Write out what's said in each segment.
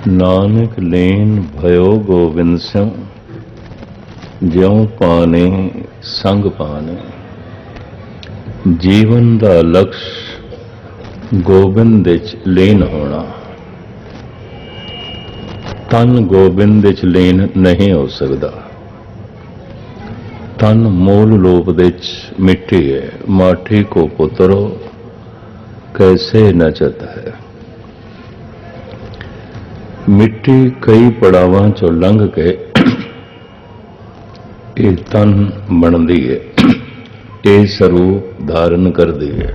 नानक लेन भयो गोबिंद सिंह, ज्यों पाने संग पाने। जीवन का लक्ष्य गोबिंद विच लीन होना। तन गोबिंद विच लीन नहीं हो सकता। तन मूल रूप विच मिट्टी है। माटी को पुत्रो कैसे नचत है। मिट्टी कई पड़ावां चों लंघ के ये तन बनती है, ये स्वरूप धारण करती है।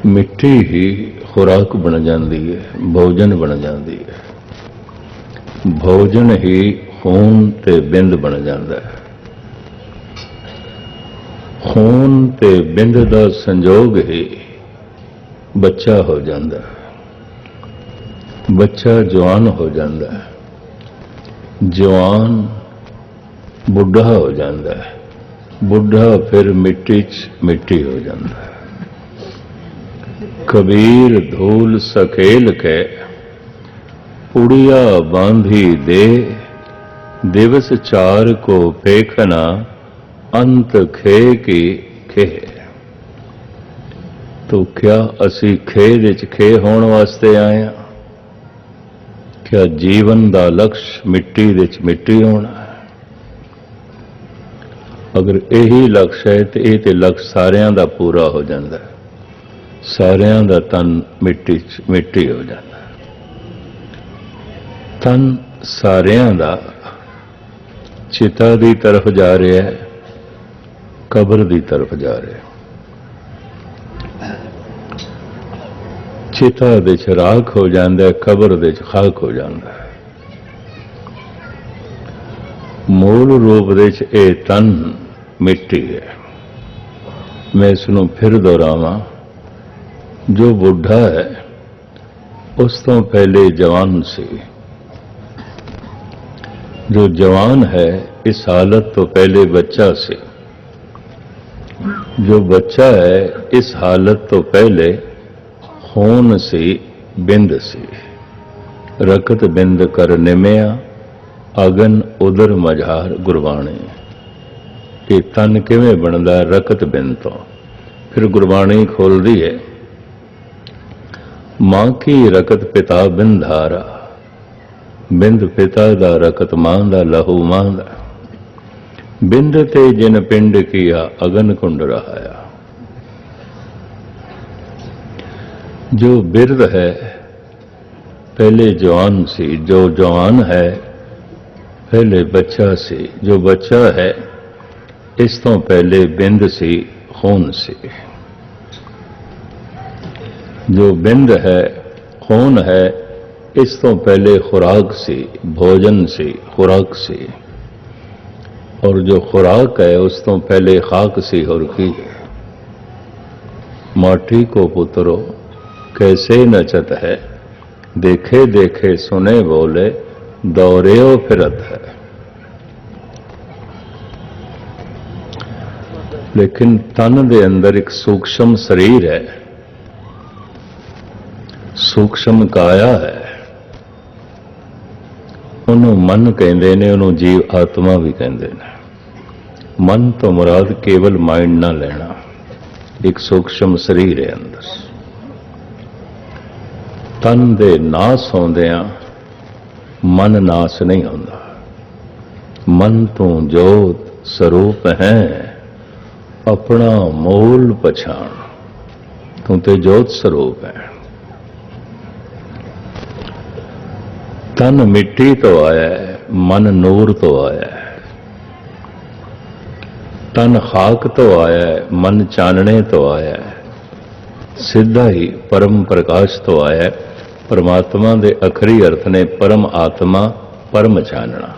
मिट्टी ही खुराक बन जाती है, भोजन बन जाती है। भोजन ही खून ते बिंद बन जाता है। खून ते बिंद का संजोग ही बच्चा हो जाता है। बच्चा जवान हो जाता है। जवान बुढ़ा हो जाता है। बुढ़ा फिर मिट्टी च मिट्टी हो जाता है। कबीर धूल सकेल के पुड़िया बांधी दे, दिवस चार को फेखना अंत खे की खे। तो क्या असी खेद विच खे होने वास्ते आए हैं? क्या जीवन का लक्ष्य मिट्टी विच मिट्टी होना है? अगर यही लक्ष्य है तो यह लक्ष्य सारियां दा पूरा हो जाता है। सारियां दा तन मिट्टी च मिट्टी हो जाता है। तन सारियां दा चिता की तरफ जा रहा है, कब्र की तरफ जा रहा है। चिता विच राख हो जाता है, कब्र विच खाक हो जाता है। मूल रूप विच ये तन मिट्टी है। मैं इसनूं फिर दोहरावां, जो बुढ़ा है उस तो पहले जवान सी। जो जवान है इस हालत तो पहले बच्चा सी। जो बच्चा है इस हालत तो पहले खून सी, बिंद सी। रकत बिंद कर निमिया, अगन उदर मझार गुरबाणी। ये तन किवें बनदा? रकत बिंद तो। फिर गुरबाणी खोलदी है, मां की रकत पिता बिंधारा, बिंद पिता दा रकत मां दा लहू मां दा। बिंद ते जिन पिंड किया, अगन कुंड रहाया। जो बिरध है पहले जवान सी, जो जवान है पहले बच्चा सी, जो बच्चा है इस तो पहले बिंद सी, खून सी। जो बिंद है, खून है, इस तो पहले खुराक सी, भोजन सी, खुराक सी। और जो खुराक है उस तो पहले खाक सी और की है। माटी को पुत्रो कैसे नचत है, देखे देखे सुने बोले, दौड़ियो फिरत है। लेकिन तन दे अंदर एक सूक्ष्म शरीर है, सूक्ष्म काया है। उन्हों मन कहते ने, उन्हों जीव आत्मा भी कहते हैं। मन तो मुराद केवल माइंड ना लेना। एक सूक्ष्म शरीर है अंदर। तन दे नास होंदियां मन नास नहीं होंदा। मन तो जोत स्वरूप है, अपना मूल पछाण। तू ते जोत स्वरूप है। तन मिट्टी तो आया है, मन नूर तो आया है। तन खाक तो आया है, मन चानने तो आया है। सीधा ही परम प्रकाश तो आया है। परमात्मा के अखरी अर्थ ने परम आत्मा, परम चानना।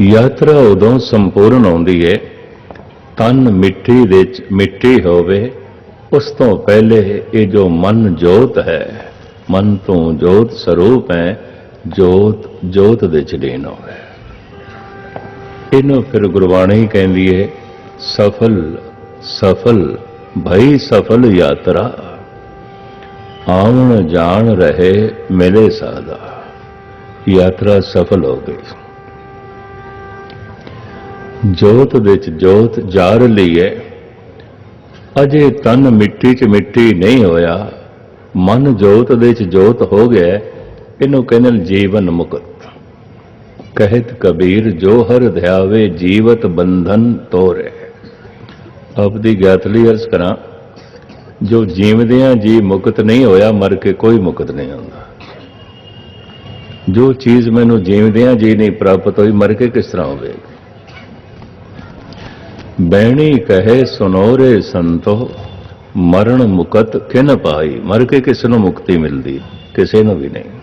यात्रा उदों संपूर्ण होंदी है तन मिट्टी विच मिट्टी होवे। उस तो पहले ये जो मन जोत है, मन तो जोत स्वरूप है, जोत जोत विच लीन होवे। इन्हों फिर गुरबाणी कहती है, सफल सफल भई सफल यात्रा। ਆਵਣ ਜਾਣ ਰਹੇ ਮਿਲੇ ਸਾਦਾ, ਯਾਤਰਾ ਸਫਲ ਹੋ ਗਈ। ਜੋਤ ਵਿੱਚ ਜੋਤ ਜਾਰ ਲਈਏ, ਅਜੇ ਤਨ ਮਿੱਟੀ 'ਚ ਮਿੱਟੀ ਨਹੀਂ ਹੋਇਆ, ਮਨ ਜੋਤ ਦੇ 'ਚ ਜੋਤ ਹੋ ਗਿਆ, ਇਹਨੂੰ ਕਹਿੰਦੇ ਨੇ ਜੀਵਨ ਮੁਕਤ। ਕਹਿਤ ਕਬੀਰ ਜੋ ਹਰ ਧਿਆਵੇ ਜੀਵਤ ਬੰਧਨ ਤੋਰੇ। ਆਪਦੀ ਗਿਆਤ ਲਈ ਅਰਜ਼ ਕਰਾਂ, ਜੋ ਜੀਵਦਿਆਂ ਜੀ ਮੁਕਤ ਨਹੀਂ ਹੋਇਆ, ਮਰ ਕੇ ਕੋਈ ਮੁਕਤ ਨਹੀਂ ਹੁੰਦਾ। ਜੋ ਚੀਜ਼ ਮੈਨੂੰ ਜੀਵਦਿਆਂ ਜੀ ਨਹੀਂ ਪ੍ਰਾਪਤ ਹੋਈ, ਮਰ ਕੇ ਕਿਸ ਤਰ੍ਹਾਂ ਹੋਵੇਗੀ। ਬੈਣੀ ਕਹੇ ਸੁਨੋਰੇ ਸੰਤੋ, ਮਰਨ ਮੁਕਤ ਕਿਨ ਪਾਈ। ਮਰ ਕੇ ਕਿਸ ਨੂੰ ਮੁਕਤੀ ਮਿਲਦੀ, ਕਿਸੇ ਨੂੰ ਵੀ ਨਹੀਂ।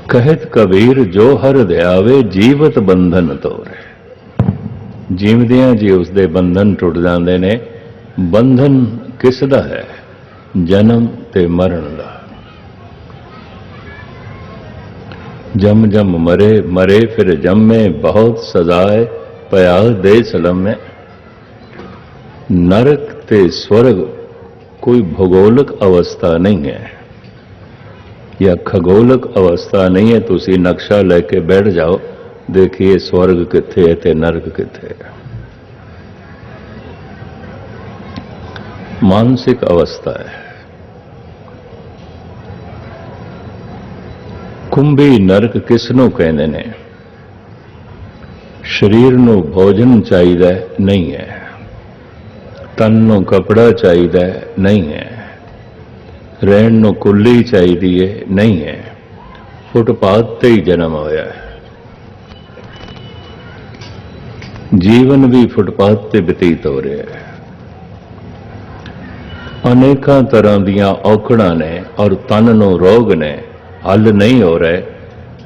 ਕਹਿਤ ਕਬੀਰ ਜੋ ਹਰ ਧਿਆਵੇ ਜੀਵਤ ਬੰਧਨ ਤੋਰੇ। ਜੀਵਦਿਆਂ ਜੀ ਉਸਦੇ ਬੰਧਨ ਟੁੱਟ ਜਾਂਦੇ ਨੇ। ਬੰਧਨ ਕਿਸ ਦਾ ਹੈ? ਜਨਮ ਤੇ ਮਰਨ ਦਾ। ਜਮ ਜਮ ਮਰੇ, ਮਰੇ ਫਿਰ ਜੰਮੇ, ਬਹੁਤ ਸਜ਼ਾਏ ਪਿਆ ਦੇ ਸਲਮੇ। ਨਰਕ ਤੇ ਸਵਰਗ ਕੋਈ ਭੂਗੋਲਕ ਅਵਸਥਾ ਨਹੀਂ ਹੈ ਜਾਂ ਖਗੋਲਕ ਅਵਸਥਾ ਨਹੀਂ ਹੈ। ਤੁਸੀਂ ਨਕਸ਼ਾ ਲੈ ਕੇ ਬੈਠ ਜਾਓ, ਦੇਖੀਏ ਸਵਰਗ ਕਿੱਥੇ ਹੈ ਤੇ ਨਰਕ ਕਿੱਥੇ ਹੈ। ਮਾਨਸਿਕ ਅਵਸਥਾ ਹੈ। ਕੁੰਭੀ ਨਰਕ ਕਿਸ ਨੂੰ ਕਹਿੰਦੇ ਨੇ? ਸਰੀਰ ਨੂੰ ਭੋਜਨ ਚਾਹੀਦਾ ਨਹੀਂ ਹੈ, ਤਨ ਨੂੰ ਕਪੜਾ ਚਾਹੀਦਾ ਨਹੀਂ ਹੈ, ਰਹਿਣ ਨੂੰ ਕੁੱਲੀ ਚਾਹੀਦੀ ਹੈ ਨਹੀਂ ਹੈ, ਫੁੱਟਪਾਥ ਤੇ ਹੀ ਜਨਮ ਹੋਇਆ ਹੈ। ਜੀਵਨ ਵੀ ਫੁੱਟਪਾਥ ਤੇ ਬਤੀਤ ਹੋ ਰਿਹਾ ਹੈ। ਅਨੇਕਾਂ ਤਰ੍ਹਾਂ ਦੀਆਂ ਔਕੜਾਂ ਨੇ ਔਰ ਤਨ ਨੂੰ ਰੋਗ ਨੇ, ਹੱਲ ਨਹੀਂ ਹੋ ਰਹੇ।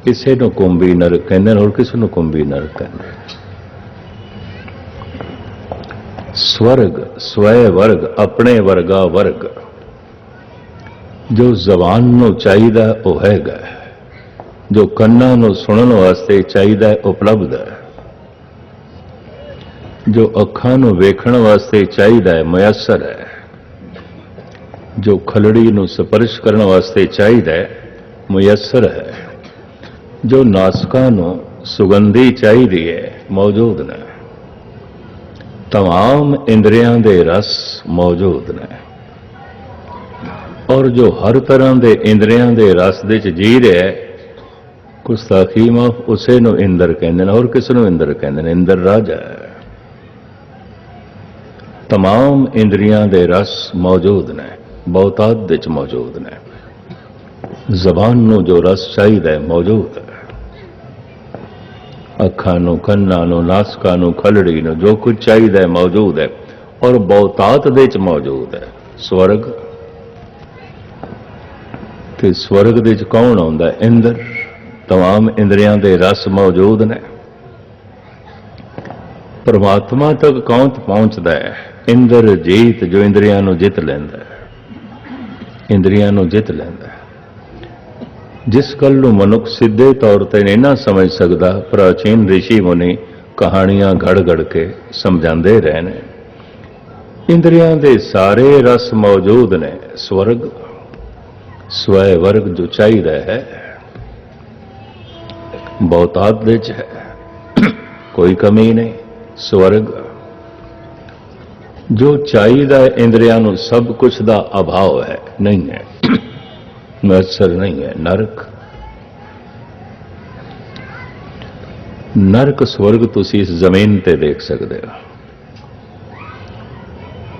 ਕਿਸੇ ਨੂੰ ਕੁੰਭੀ ਨਰਕ ਕਹਿੰਦੇ ਨੇ, ਹੋਰ ਕਿਸੇ ਨੂੰ ਕੁੰਭੀ ਨਰਕ ਕਹਿੰਦੇ। ਸਵਰਗ ਸਵੈ ਵਰਗ, ਆਪਣੇ ਵਰਗਾ ਵਰਗ। ਜੋ ਜ਼ਬਾਨ ਨੂੰ ਚਾਹੀਦਾ ਉਹ ਹੈਗਾ, ਜੋ ਕੰਨਾਂ ਨੂੰ ਸੁਣਨ ਵਾਸਤੇ ਚਾਹੀਦਾ ਉਪਲਬਧ ਹੈ, ਜੋ ਅੱਖਾਂ ਨੂੰ ਵੇਖਣ ਵਾਸਤੇ ਚਾਹੀਦਾ ਹੈ ਮੁਯੱਸਰ ਹੈ, ਜੋ ਖਲੜੀ ਨੂੰ ਸਪਰਸ਼ ਕਰਨ ਵਾਸਤੇ ਚਾਹੀਦਾ ਹੈ ਮੁਯੱਸਰ ਹੈ, ਜੋ ਨਾਸਕਾਂ ਨੂੰ ਸੁਗੰਧੀ ਚਾਹੀਦੀ ਹੈ ਮੌਜੂਦ ਨੇ। तमाम इंद्रियां दे रस मौजूद ने और जो हर तरह के इंद्रियां दे रस दे जी रहा है, गुस्ताखी माफ उसे नु इंद्र कहते हैं। और किस नूं इंद्र कहते हैं? इंद्र राजा है। तमाम इंद्रियां दे रस मौजूद ने, बहुतात विच मौजूद ने। जबान नूं जो रस चाहिए मौजूद है। अखां नूं, कन्नां नूं, नासकां नूं, खलड़ी नूं जो कुछ चाहिए मौजूद है और बहुतात दे च मौजूद है। स्वर्ग ते स्वर्ग दे च कौन आउंदा है? इंद्र। तमाम इंद्रियां दे रस मौजूद ने। परमात्मा तक कौन पहुंचता है? इंद्र जीत, जो इंद्रियां नूं जित लैंदा है, इंद्रियां नूं जित लैंदा है। जिस गल नूं मनुख सीधे तौर पर नहीं ना समझ सकता, प्राचीन ऋषि मुनि कहानियां घड़ घड़ के समझाते रहे ने। इंद्रियां दे सारे रस मौजूद ने। स्वर्ग स्वय वर्ग जो चाहिए है बहुतात विच है, कोई कमी नहीं। स्वर्ग जो चाहिए इंद्रियां नूं सब कुछ का अभाव है, नहीं है, मुयस्सर नहीं है। नरक, नरक स्वर्ग तुसी इस जमीन ते देख सकते हो।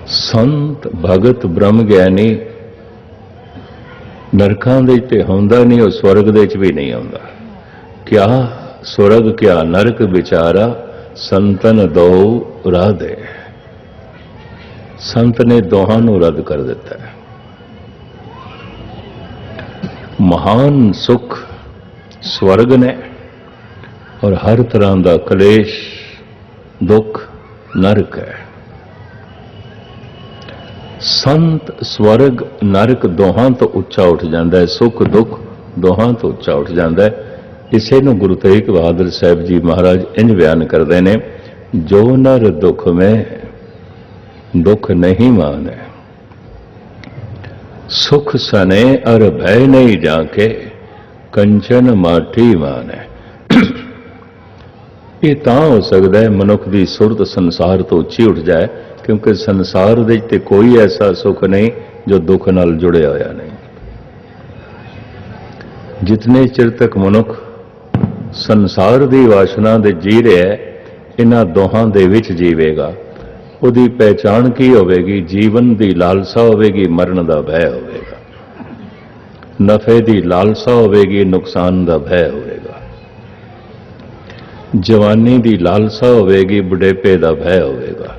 संत भगत ब्रह्म ज्ञानी नरकां दे ते होंदा नहीं, और स्वर्ग दे च भी नहीं आउंदा। क्या स्वर्ग क्या नरक विचारा, संतन दो राधे। संत ने दोहां नूं रद्द कर दिता है। महान सुख स्वर्ग ने और हर तरह का कलेश दुख नरक है। संत स्वर्ग नरक दोहां तो उच्चा उठ जाता है, सुख दुख दोहां तो उच्चा उठ जाता है। इसे नूं गुरु तेग बहादुर साहब जी महाराज इंज बयान करते हैं, जो नर दुख में दुख नहीं माने, सुख सने अर भय नहीं जाके कंचन माठी मान है। ਇਹ ਤਾਂ ਹੋ ਸਕਦਾ ਹੈ ਮਨੁੱਖ ਦੀ ਸੁਰਤ ਸੰਸਾਰ ਤੋਂ ਉੱਚੀ ਉੱਠ ਜਾਏ, ਕਿਉਂਕਿ ਸੰਸਾਰ ਦੇ ਤੇ ਕੋਈ ਐਸਾ ਸੁੱਖ ਨਹੀਂ ਜੋ ਦੁੱਖ ਨਾਲ ਜੁੜਿਆ ਹੋਇਆ ਨਹੀਂ। ਜਿਤਨੇ ਚਿਰ ਤੱਕ ਮਨੁੱਖ ਸੰਸਾਰ ਦੀ ਵਾਸ਼ਨਾ ਦੇ ਜੀ ਰਿਹਾ, ਇਹਨਾਂ ਦੋਹਾਂ ਦੇ ਵਿੱਚ ਜੀਵੇਗਾ, ਉਹਦੀ ਪਹਿਚਾਣ ਕੀ ਹੋਵੇਗੀ? ਜੀਵਨ ਦੀ ਲਾਲਸਾ ਹੋਵੇਗੀ, ਮਰਨ ਦਾ ਭੈ ਹੋਵੇਗਾ। ਨਫੇ ਦੀ ਲਾਲਸਾ ਹੋਵੇਗੀ, ਨੁਕਸਾਨ ਦਾ ਭੈ ਹੋਵੇਗਾ। ਜਵਾਨੀ ਦੀ ਲਾਲਸਾ ਹੋਵੇਗੀ, ਬੁਢੇਪੇ ਦਾ ਭੈ ਹੋਵੇਗਾ।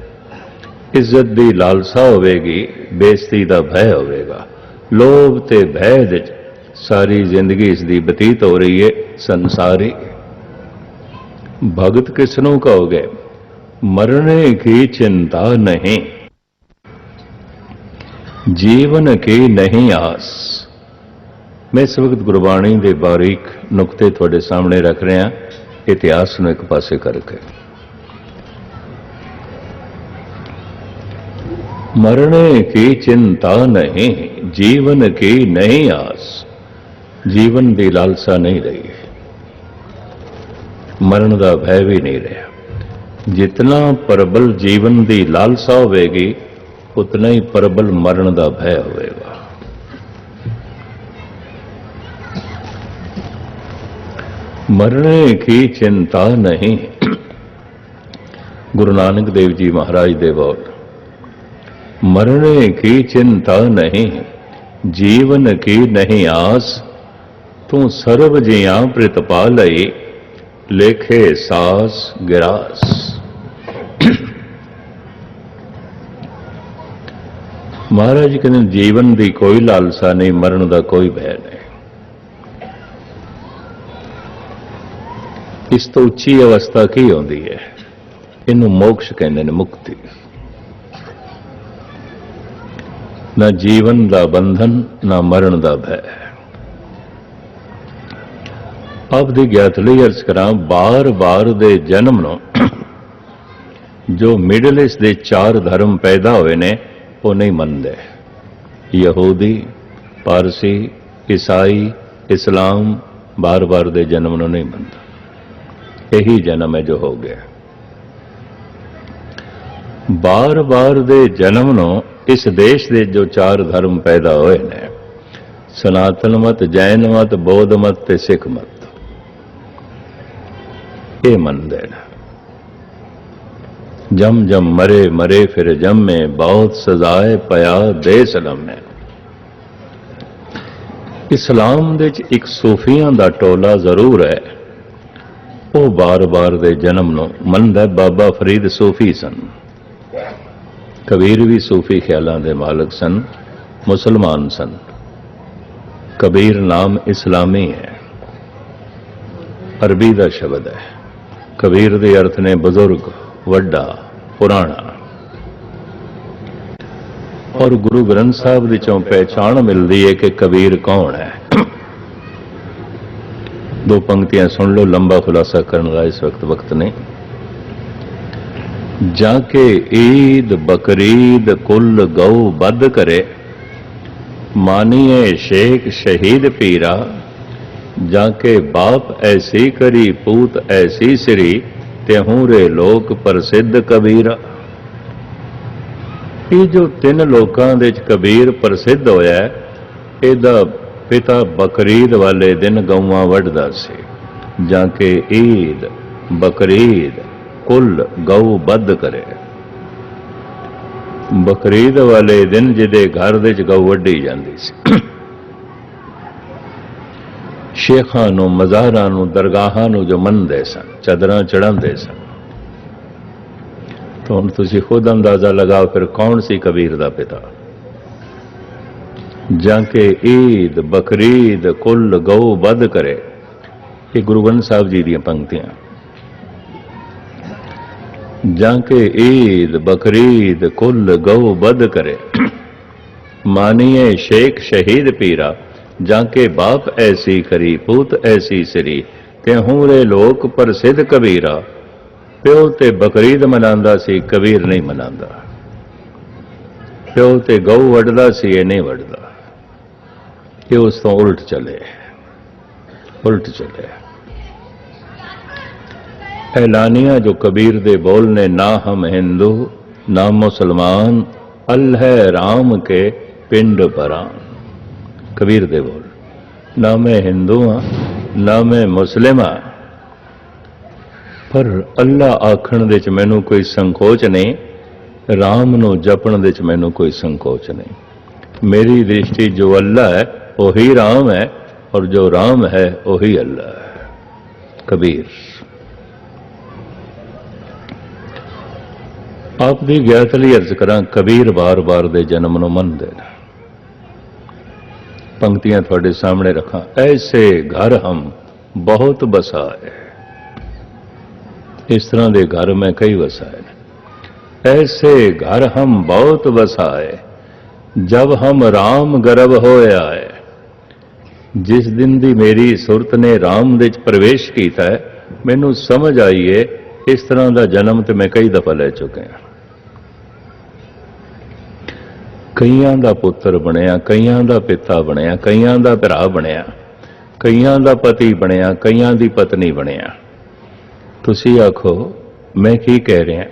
ਇੱਜ਼ਤ ਦੀ ਲਾਲਸਾ ਹੋਵੇਗੀ, ਬੇਇੱਜ਼ਤੀ ਦਾ ਭੈ ਹੋਵੇਗਾ। ਲੋਭ ਤੇ ਭੈ ਵਿੱਚ ਸਾਰੀ ਜ਼ਿੰਦਗੀ ਇਸ ਦੀ ਬਤੀਤ ਹੋ ਰਹੀ ਹੈ ਸੰਸਾਰੀ। ਭਗਤ ਕਿਸ ਨੂੰ ਕਹੋਗੇ? ਮਰਨੇ ਕੀ ਚਿੰਤਾ ਨਹੀਂ, ਜੀਵਨ ਕੀ ਨਹੀਂ ਆਸ। ਮੈਂ ਇਸ ਵਕਤ ਗੁਰਬਾਣੀ ਦੇ ਬਾਰੀਕ ਨੁਕਤੇ ਤੁਹਾਡੇ ਸਾਹਮਣੇ ਰੱਖ ਰਿਹਾ, ਇਤਿਹਾਸ ਨੂੰ ਇੱਕ ਪਾਸੇ ਕਰਕੇ। ਮਰਨੇ ਕੀ ਚਿੰਤਾ ਨਹੀਂ, ਜੀਵਨ ਕੀ ਨਹੀਂ ਆਸ। ਜੀਵਨ ਦੀ ਲਾਲਸਾ ਨਹੀਂ ਰਹੀ, ਮਰਨ ਦਾ ਭੈ ਵੀ ਨਹੀਂ ਰਿਹਾ। ਜਿਤਨਾ ਪ੍ਰਬਲ ਜੀਵਨ ਦੀ ਲਾਲਸਾ ਹੋਵੇਗੀ, ਉਤਨਾ ਹੀ ਪ੍ਰਬਲ ਮਰਨ ਦਾ ਭੈ ਹੋਵੇਗਾ। ਮਰਨੇ ਕੀ ਚਿੰਤਾ ਨਹੀਂ। ਗੁਰੂ ਨਾਨਕ ਦੇਵ ਜੀ ਮਹਾਰਾਜ ਦੇ ਬੋਲ, ਮਰਨੇ ਕੀ ਚਿੰਤਾ ਨਹੀਂ, ਜੀਵਨ ਕੀ ਨਹੀਂ ਆਸ। ਤੂੰ ਸਰਬ ਜੀਆਂ ਪ੍ਰਿਤਪਾ ਲਈ, ਲੇਖੇ ਸਾਸ ਗਿਰਾਸ। ਮਹਾਰਾਜ ਜੀ ਕਹਿੰਦੇ ਜੀਵਨ ਦੀ ਕੋਈ ਲਾਲਸਾ ਨਹੀਂ, ਮਰਨ ਦਾ ਕੋਈ ਭੈ ਨਹੀਂ। ਇਸ ਤੋਂ ਉੱਚੀ ਅਵਸਥਾ ਕੀ ਹੁੰਦੀ ਹੈ? ਇਹਨੂੰ ਮੋਕਸ਼ ਕਹਿੰਦੇ ਨੇ, ਮੁਕਤੀ। ਨਾ ਜੀਵਨ ਦਾ ਬੰਧਨ, ਨਾ ਮਰਨ ਦਾ ਭੈ। ਆਪ ਦੀ ਗਿਆਤ ਲਈ ਅਰਜ਼ ਕਰਾਂ, ਬਾਰ-ਬਾਰ ਦੇ ਜਨਮ ਨੂੰ ਜੋ ਮਿਡਲ ਈਸਟ ਦੇ 4 ਧਰਮ ਪੈਦਾ ਹੋਏ ਨੇ, ਉਹ ਨਹੀਂ ਮੰਨਦੇ। ਯਹੂਦੀ, ਪਾਰਸੀ, ਈਸਾਈ, ਇਸਲਾਮ ਬਾਰ-ਬਾਰ ਦੇ ਜਨਮ ਨੂੰ ਨਹੀਂ ਮੰਨਦਾ। ਇਹੀ ਜਨਮ ਹੈ ਜੋ ਹੋ ਗਿਆ। ਬਾਰ-ਬਾਰ ਦੇ ਜਨਮ ਨੂੰ ਇਸ ਦੇਸ਼ ਦੇ ਜੋ 4 ਧਰਮ ਪੈਦਾ ਹੋਏ ਨੇ, ਸਨਾਤਨ ਮਤ, ਜੈਨ ਮਤ, ਬੌਧ ਮਤ ਤੇ ਸਿੱਖ ਮਤ, ਇਹ ਮੰਨਦੇ ਨੇ। ਜਮ ਜਮ ਮਰੇ ਮਰੇ ਫਿਰ ਜੰਮੇ, ਬਹੁਤ ਸਜ਼ਾਏ ਪਿਆ ਦੇਸ ਲੰਮੇ। ਇਸਲਾਮ ਦੇ ਵਿੱਚ ਇੱਕ ਸੂਫੀਆਂ ਦਾ ਟੋਲਾ ਜ਼ਰੂਰ ਹੈ, ਉਹ ਬਾਰ-ਬਾਰ ਦੇ ਜਨਮ ਨੂੰ ਮੰਨਦਾ। ਬਾਬਾ ਫਰੀਦ ਸੂਫੀ ਸਨ, ਕਬੀਰ ਵੀ ਸੂਫੀ ਖਿਆਲਾਂ ਦੇ ਮਾਲਕ ਸਨ, ਮੁਸਲਮਾਨ ਸਨ। ਕਬੀਰ ਨਾਮ ਇਸਲਾਮੀ ਹੈ, ਅਰਬੀ ਦਾ ਸ਼ਬਦ ਹੈ। ਕਬੀਰ ਦੇ ਅਰਥ ਨੇ ਬਜ਼ੁਰਗ, ਵੱਡਾ, ਪੁਰਾਣਾ। ਔਰ ਗੁਰੂ ਗ੍ਰੰਥ ਸਾਹਿਬ ਦੀ ਚੋਂ ਪਹਿਚਾਣ ਮਿਲਦੀ ਹੈ ਕਿ ਕਬੀਰ ਕੌਣ ਹੈ। 2 पंक्तियां सुन लो, लंबा खुलासा करने का इस वक्त नहीं। जाके ईद बकरीद कुल गौ बद करे, मानिए शेख शहीद पीरा। जाके बाप ऐसी करी पूत ऐसी सिरी, त्यहूं रे लोक प्रसिद्ध कबीरा। ये जो 3 लोकां दे विच कबीर प्रसिद्ध होया, ਇਹਦਾ पिता बकरीद वाले दिन गौवां वढ़दा सी। जाके ईद बकरीद कुल गौ बद करे। बकरीद वाले दिन जिहदे घर दे गौ वड्डी जांदी सी। शेखां नूं, मज़ारां नूं, दरगाहां नूं जो मनदे सन, चादरां चढ़ांदे सन। तो हुण तुसीं खुद अंदाज़ा लगाओ फिर कौन सी कबीर दा पिता। जाके ईद बकरीद कुल गौ बद करे, ये गुरु ग्रंथ साहिब जी दी पंक्तियां। जाके ईद बकरीद कुल गौ बद करे, मानिए शेख शहीद पीरा। जाके बाप ऐसी करी पूत ऐसी सिरी, त्यहूं रे लोक प्रसिद्ध कबीरा। प्यो ते बकरीद मनांदा सी, कबीर नहीं मनांदा। प्यो ते गौ वढ़दा सी, ये नहीं वढ़दा। ये उस तो उल्ट चले। ऐलानिया जो कबीर दे बोल ने, ना हम हिंदू ना मुसलमान, अल्लाह राम के पिंड परान। कबीर दे बोल, ना मैं हिंदू हाँ ना मैं मुस्लिम हाँ, पर अल्लाह आखण दे च मैनू कोई संकोच नहीं, राम नू जपण दे च मैनू कोई संकोच नहीं। मेरी दृष्टि जो अल्लाह है वही राम है, और जो राम है वही अल्लाह है। कबीर आप दी ਗਿਆਤ ਲਈ अर्ज करा, कबीर बार बार दे जन्म ਨੂੰ ਮੰਨਦੇ ਨੇ। पंक्तियां थोड़े सामने रखा, ऐसे घर हम बहुत बसाए। इस तरह के घर में कई वसाए, ऐसे घर हम बहुत बसाए, जब हम राम गर्भ होया है। जिस दिन दी मेरी सुरत ने राम दे प्रवेश किया है, मैनू समझ आई है इस तरह का जन्म तो मैं कई दफा ले चुके हैं। कईयां दा पुत्र बनया, कईयां दा पिता बनया, कईयां दा भरा बनया, कईयां दा पति बनया, कईयां दी पत्नी बनया। तुसी आखो मैं की कह रहा?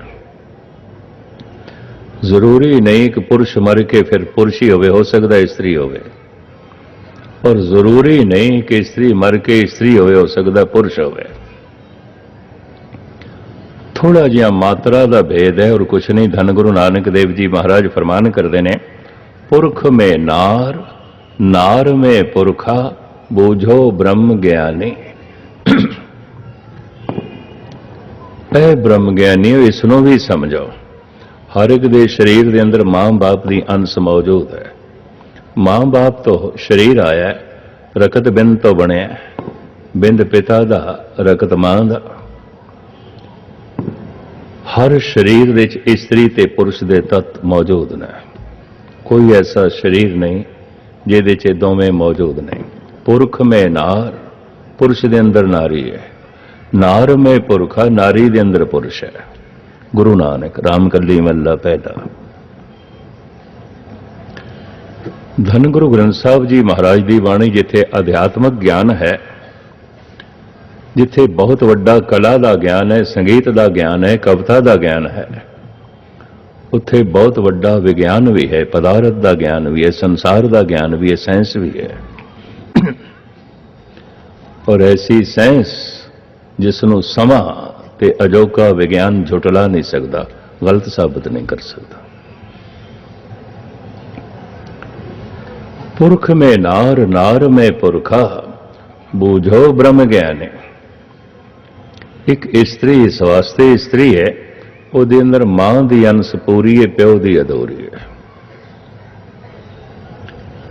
जरूरी नहीं कि पुरुष मर के फिर पुरुष ही हो सकता है स्त्री होवे, और जरूरी नहीं कि स्त्री मर के स्त्री हो सकता पुरुष होवे। थोड़ा जिहा मात्रा का भेद है और कुछ नहीं। धन गुरु नानक देव जी महाराज फरमान करते हैं, पुरख में नार, नार में पुरखा, बूझो ब्रह्म ज्ञानी। ऐ ब्रह्म ज्ञानी इसनों भी समझो। हर एक दे शरीर के अंदर मां बाप की अंश मौजूद है। मां बाप तो शरीर आया, रकत बिंद तो बनया, बिंद पिता दा, रकत मां दा। हर शरीर दे स्त्री ते पुरुष दे तत्व मौजूद ने। कोई ऐसा शरीर नहीं जिहदे च दोवें मौजूद नहीं। पुरख में नार, पुरुष दे अंदर नारी है, नार में पुरखा, नारी दे अंदर पुरुष है। गुरु नानक राम कली मल्ला पहला। धन गुरु ग्रंथ साहब जी महाराज की बाणी जिथे अध्यात्मक ज्ञान है, जिथे बहुत वड्डा कला का ज्ञान है, संगीत का ज्ञान है, कविता का ज्ञान है, उत्थे बहुत वड्डा विज्ञान भी है, पदार्थ का ज्ञान भी है, संसार का ज्ञान भी है, साइंस भी है। और ऐसी साइंस जिसनों समा ते अजोका विज्ञान झुटला नहीं सकता, गलत साबित नहीं कर सकता। पुरख में नार, नार में पुरखा, बूझो ब्रह्म ज्ञानी। एक स्त्री इस वास्ते स्त्री है, ਉਹਦੇ अंदर मां की अंश पूरी है, प्यो की अधूरी है।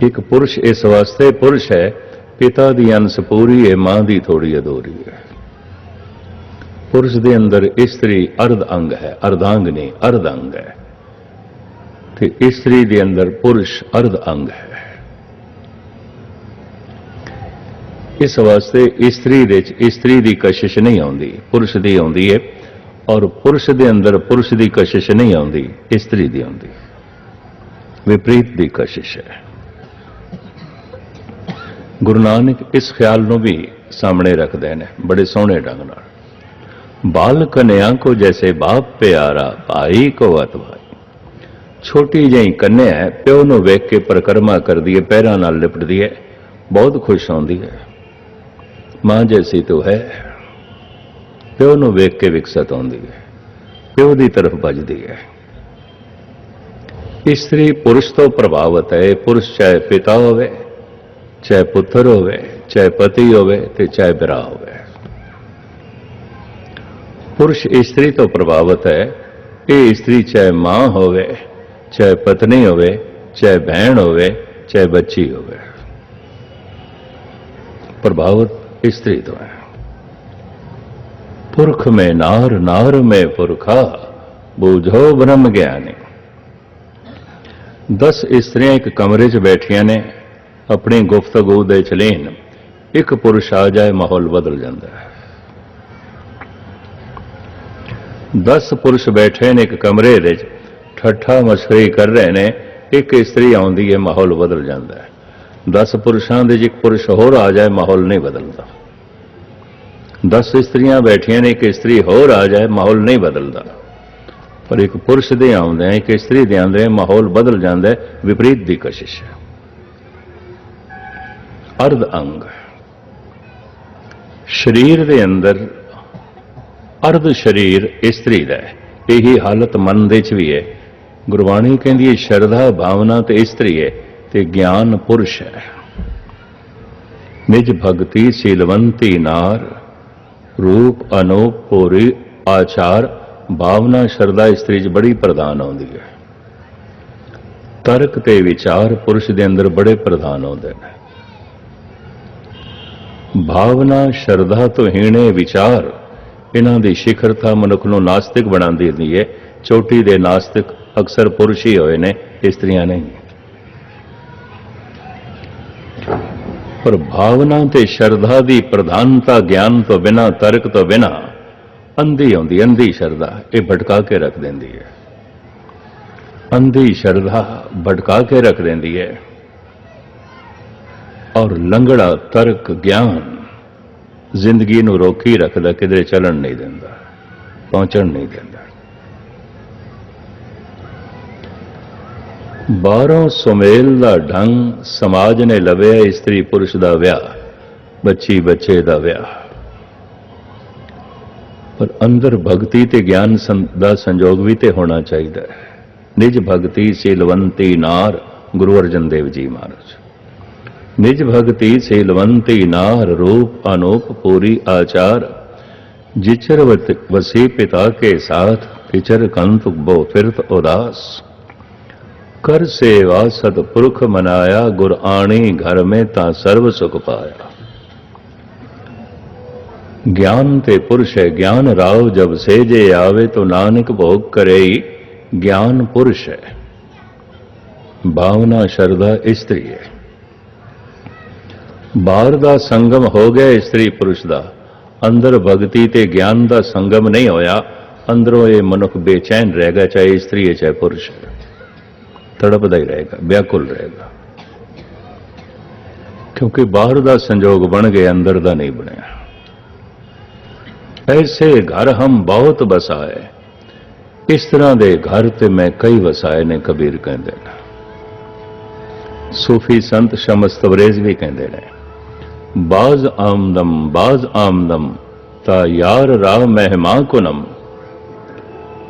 एक पुरुष इस वास्ते पुरुष है, पिता की अंश पूरी है, मां की थोड़ी अधूरी है। पुरुष के अंदर स्त्री अर्ध अंग है, अर्धांगनी अर्ध अंग है, तो स्त्री के अंदर पुरुष अर्ध अंग है। इस वास्ते स्त्री की कशिश नहीं आती, पुरुष की आती है, और पुरुष के अंदर पुरुष की कशिश नहीं आती, स्त्री की आती। विपरीत की कशिश है। गुरु नानक इस ख्याल को भी सामने रखते हैं बड़े सोहने ढंग नाल। बाल कन्या को जैसे बाप प्यारा, भाई को अतवाई। छोटी जी कन्या है, प्यो नूं वेख के परिक्रमा करती है, पैरां नाल लिपटदी है, बहुत खुश आती है। मां जैसी तो है, प्यो नूं वेख के विकसित होती है, प्यो की तरफ भजदी है। स्त्री पुरुष तो प्रभावित है। पुरुष चाहे पिता होवे, चाहे पुत्र होवे, चाहे पति होवे, ते चाहे बिरा होवे। पुरुष स्त्री तो प्रभावित है। ये स्त्री चाहे मां होवे, चाहे पत्नी होवे, चाहे बहन होवे, चाहे बच्ची होवे, प्रभावित स्त्री तो है। पुरख में नार, नार में पुरखा, बूझो ब्रह्म ज्ञानी। 10 स्त्रियां एक कमरे च बैठिया ने, अपनी गुफ्तगू दे चलीन, एक पुरुष आ जाए माहौल बदल जाता है। 10 पुरुष बैठे ने एक कमरे दे, ठट्ठा मस्करी कर रहे ने, एक स्त्री आउंदी है, माहौल बदल जाता है। 10 ਪੁਰਸ਼ਾਂ ਦੇ ਜੇ ਇੱਕ ਪੁਰਸ਼ ਹੋਰ ਆ ਜਾਏ ਮਾਹੌਲ ਨਹੀਂ ਬਦਲਦਾ। 10 ਇਸਤਰੀਆਂ ਬੈਠੀਆਂ ਨੇ, ਇੱਕ ਇਸਤਰੀ ਹੋਰ ਆ ਜਾਏ ਮਾਹੌਲ ਨਹੀਂ ਬਦਲਦਾ। ਪਰ ਇੱਕ ਪੁਰਸ਼ ਦੇ ਆਉਂਦੇ ਇੱਕ ਇਸਤਰੀ ਦੇ ਆਉਂਦੇ ਮਾਹੌਲ ਬਦਲ ਜਾਂਦਾ ਹੈ। ਵਿਪਰੀਤ ਦੀ ਕਸ਼ਿਸ਼ ਹੈ। ਅਰਧ ਅੰਗ ਸਰੀਰ ਦੇ ਅੰਦਰ ਅਰਧ ਸਰੀਰ ਇਸਤਰੀ ਦਾ ਹੈ। ਇਹੀ ਹਾਲਤ ਮਨ ਦੇ ਚ ਵੀ ਹੈ। ਗੁਰਬਾਣੀ ਕਹਿੰਦੀ ਹੈ ਸ਼ਰਧਾ ਭਾਵਨਾ ਤੇ ਇਸਤਰੀ ਹੈ ਤੇ ਗਿਆਨ ਪੁਰਸ਼ ਹੈ। ਨਿਜ ਭਗਤੀ ਸੀਲਵੰਤੀ ਨਾਰ रूप अनूप पूरी आचार भावना शरदा स्त्री च बड़ी प्रधान आउंदी है। तर्क ते विचार पुरुष दे अंदर बड़े प्रधान होंदे ने। भावना शरदा तो हीणे विचार इन्हां दी शिखरता मनुख नूं नास्तिक बना देंदी है। चोटी दे नास्तिक अक्सर पुरुष ही होए ने, इस्त्रियां नहीं। पर भावना ते शरधा की प्रधानता ज्ञान तो बिना तर्क तो बिना अंधी आउंदी। अंधी शरधा ये भटका के रख देंदी है। अंधी शरधा भटका के रख देंदी है और लंगड़ा तर्क ज्ञान जिंदगी नूं रोकी रखदा, किधरे चलन नहीं देंदा, पहुंचण नहीं देंदा। 12 सुमेल दा ढंग समाज ने लविया इस्त्री पुरुष दा विआह, बच्ची बच्चे दा विआह। पर अंदर भगती ते ज्ञान दा संजोग भी ते होना चाहिए। निज भगती सीलवंती नार गुरु अर्जन देव जी महाराज। निज भगती सीलवंती नार रूप अनूप पूरी आचार जिचर वसी पिता के साथ किचर कंत बो फिरत उदास कर सेवा सतपुरख मनाया गुर आणी घर में ता सर्व सुख पाया। ज्ञान ते पुरुष है ज्ञान राव जब सेजे आवे तो नानक भोग करे ज्ञान पुरुष है। भावना शरधा स्त्री है। बाहर दा संगम हो गया स्त्री पुरुष दा, अंदर भगती ते ज्ञान दा संगम नहीं होया। अंदरों ये मनुख बेचैन रहेगा, चाहे स्त्री है चाहे पुरुष है। तड़पदा ही रहेगा, व्याकुल रहेगा, क्योंकि बाहर का संजोग बन गए, अंदर का नहीं बनया। ऐसे घर हम बहुत बसाए, इस तरह के घर ते मैं कई वसाए ने कबीर कहते हैं। सूफी संत शमस तबरेज भी कहते हैं बाज आमदम ता यार राह मेहमा कुनम।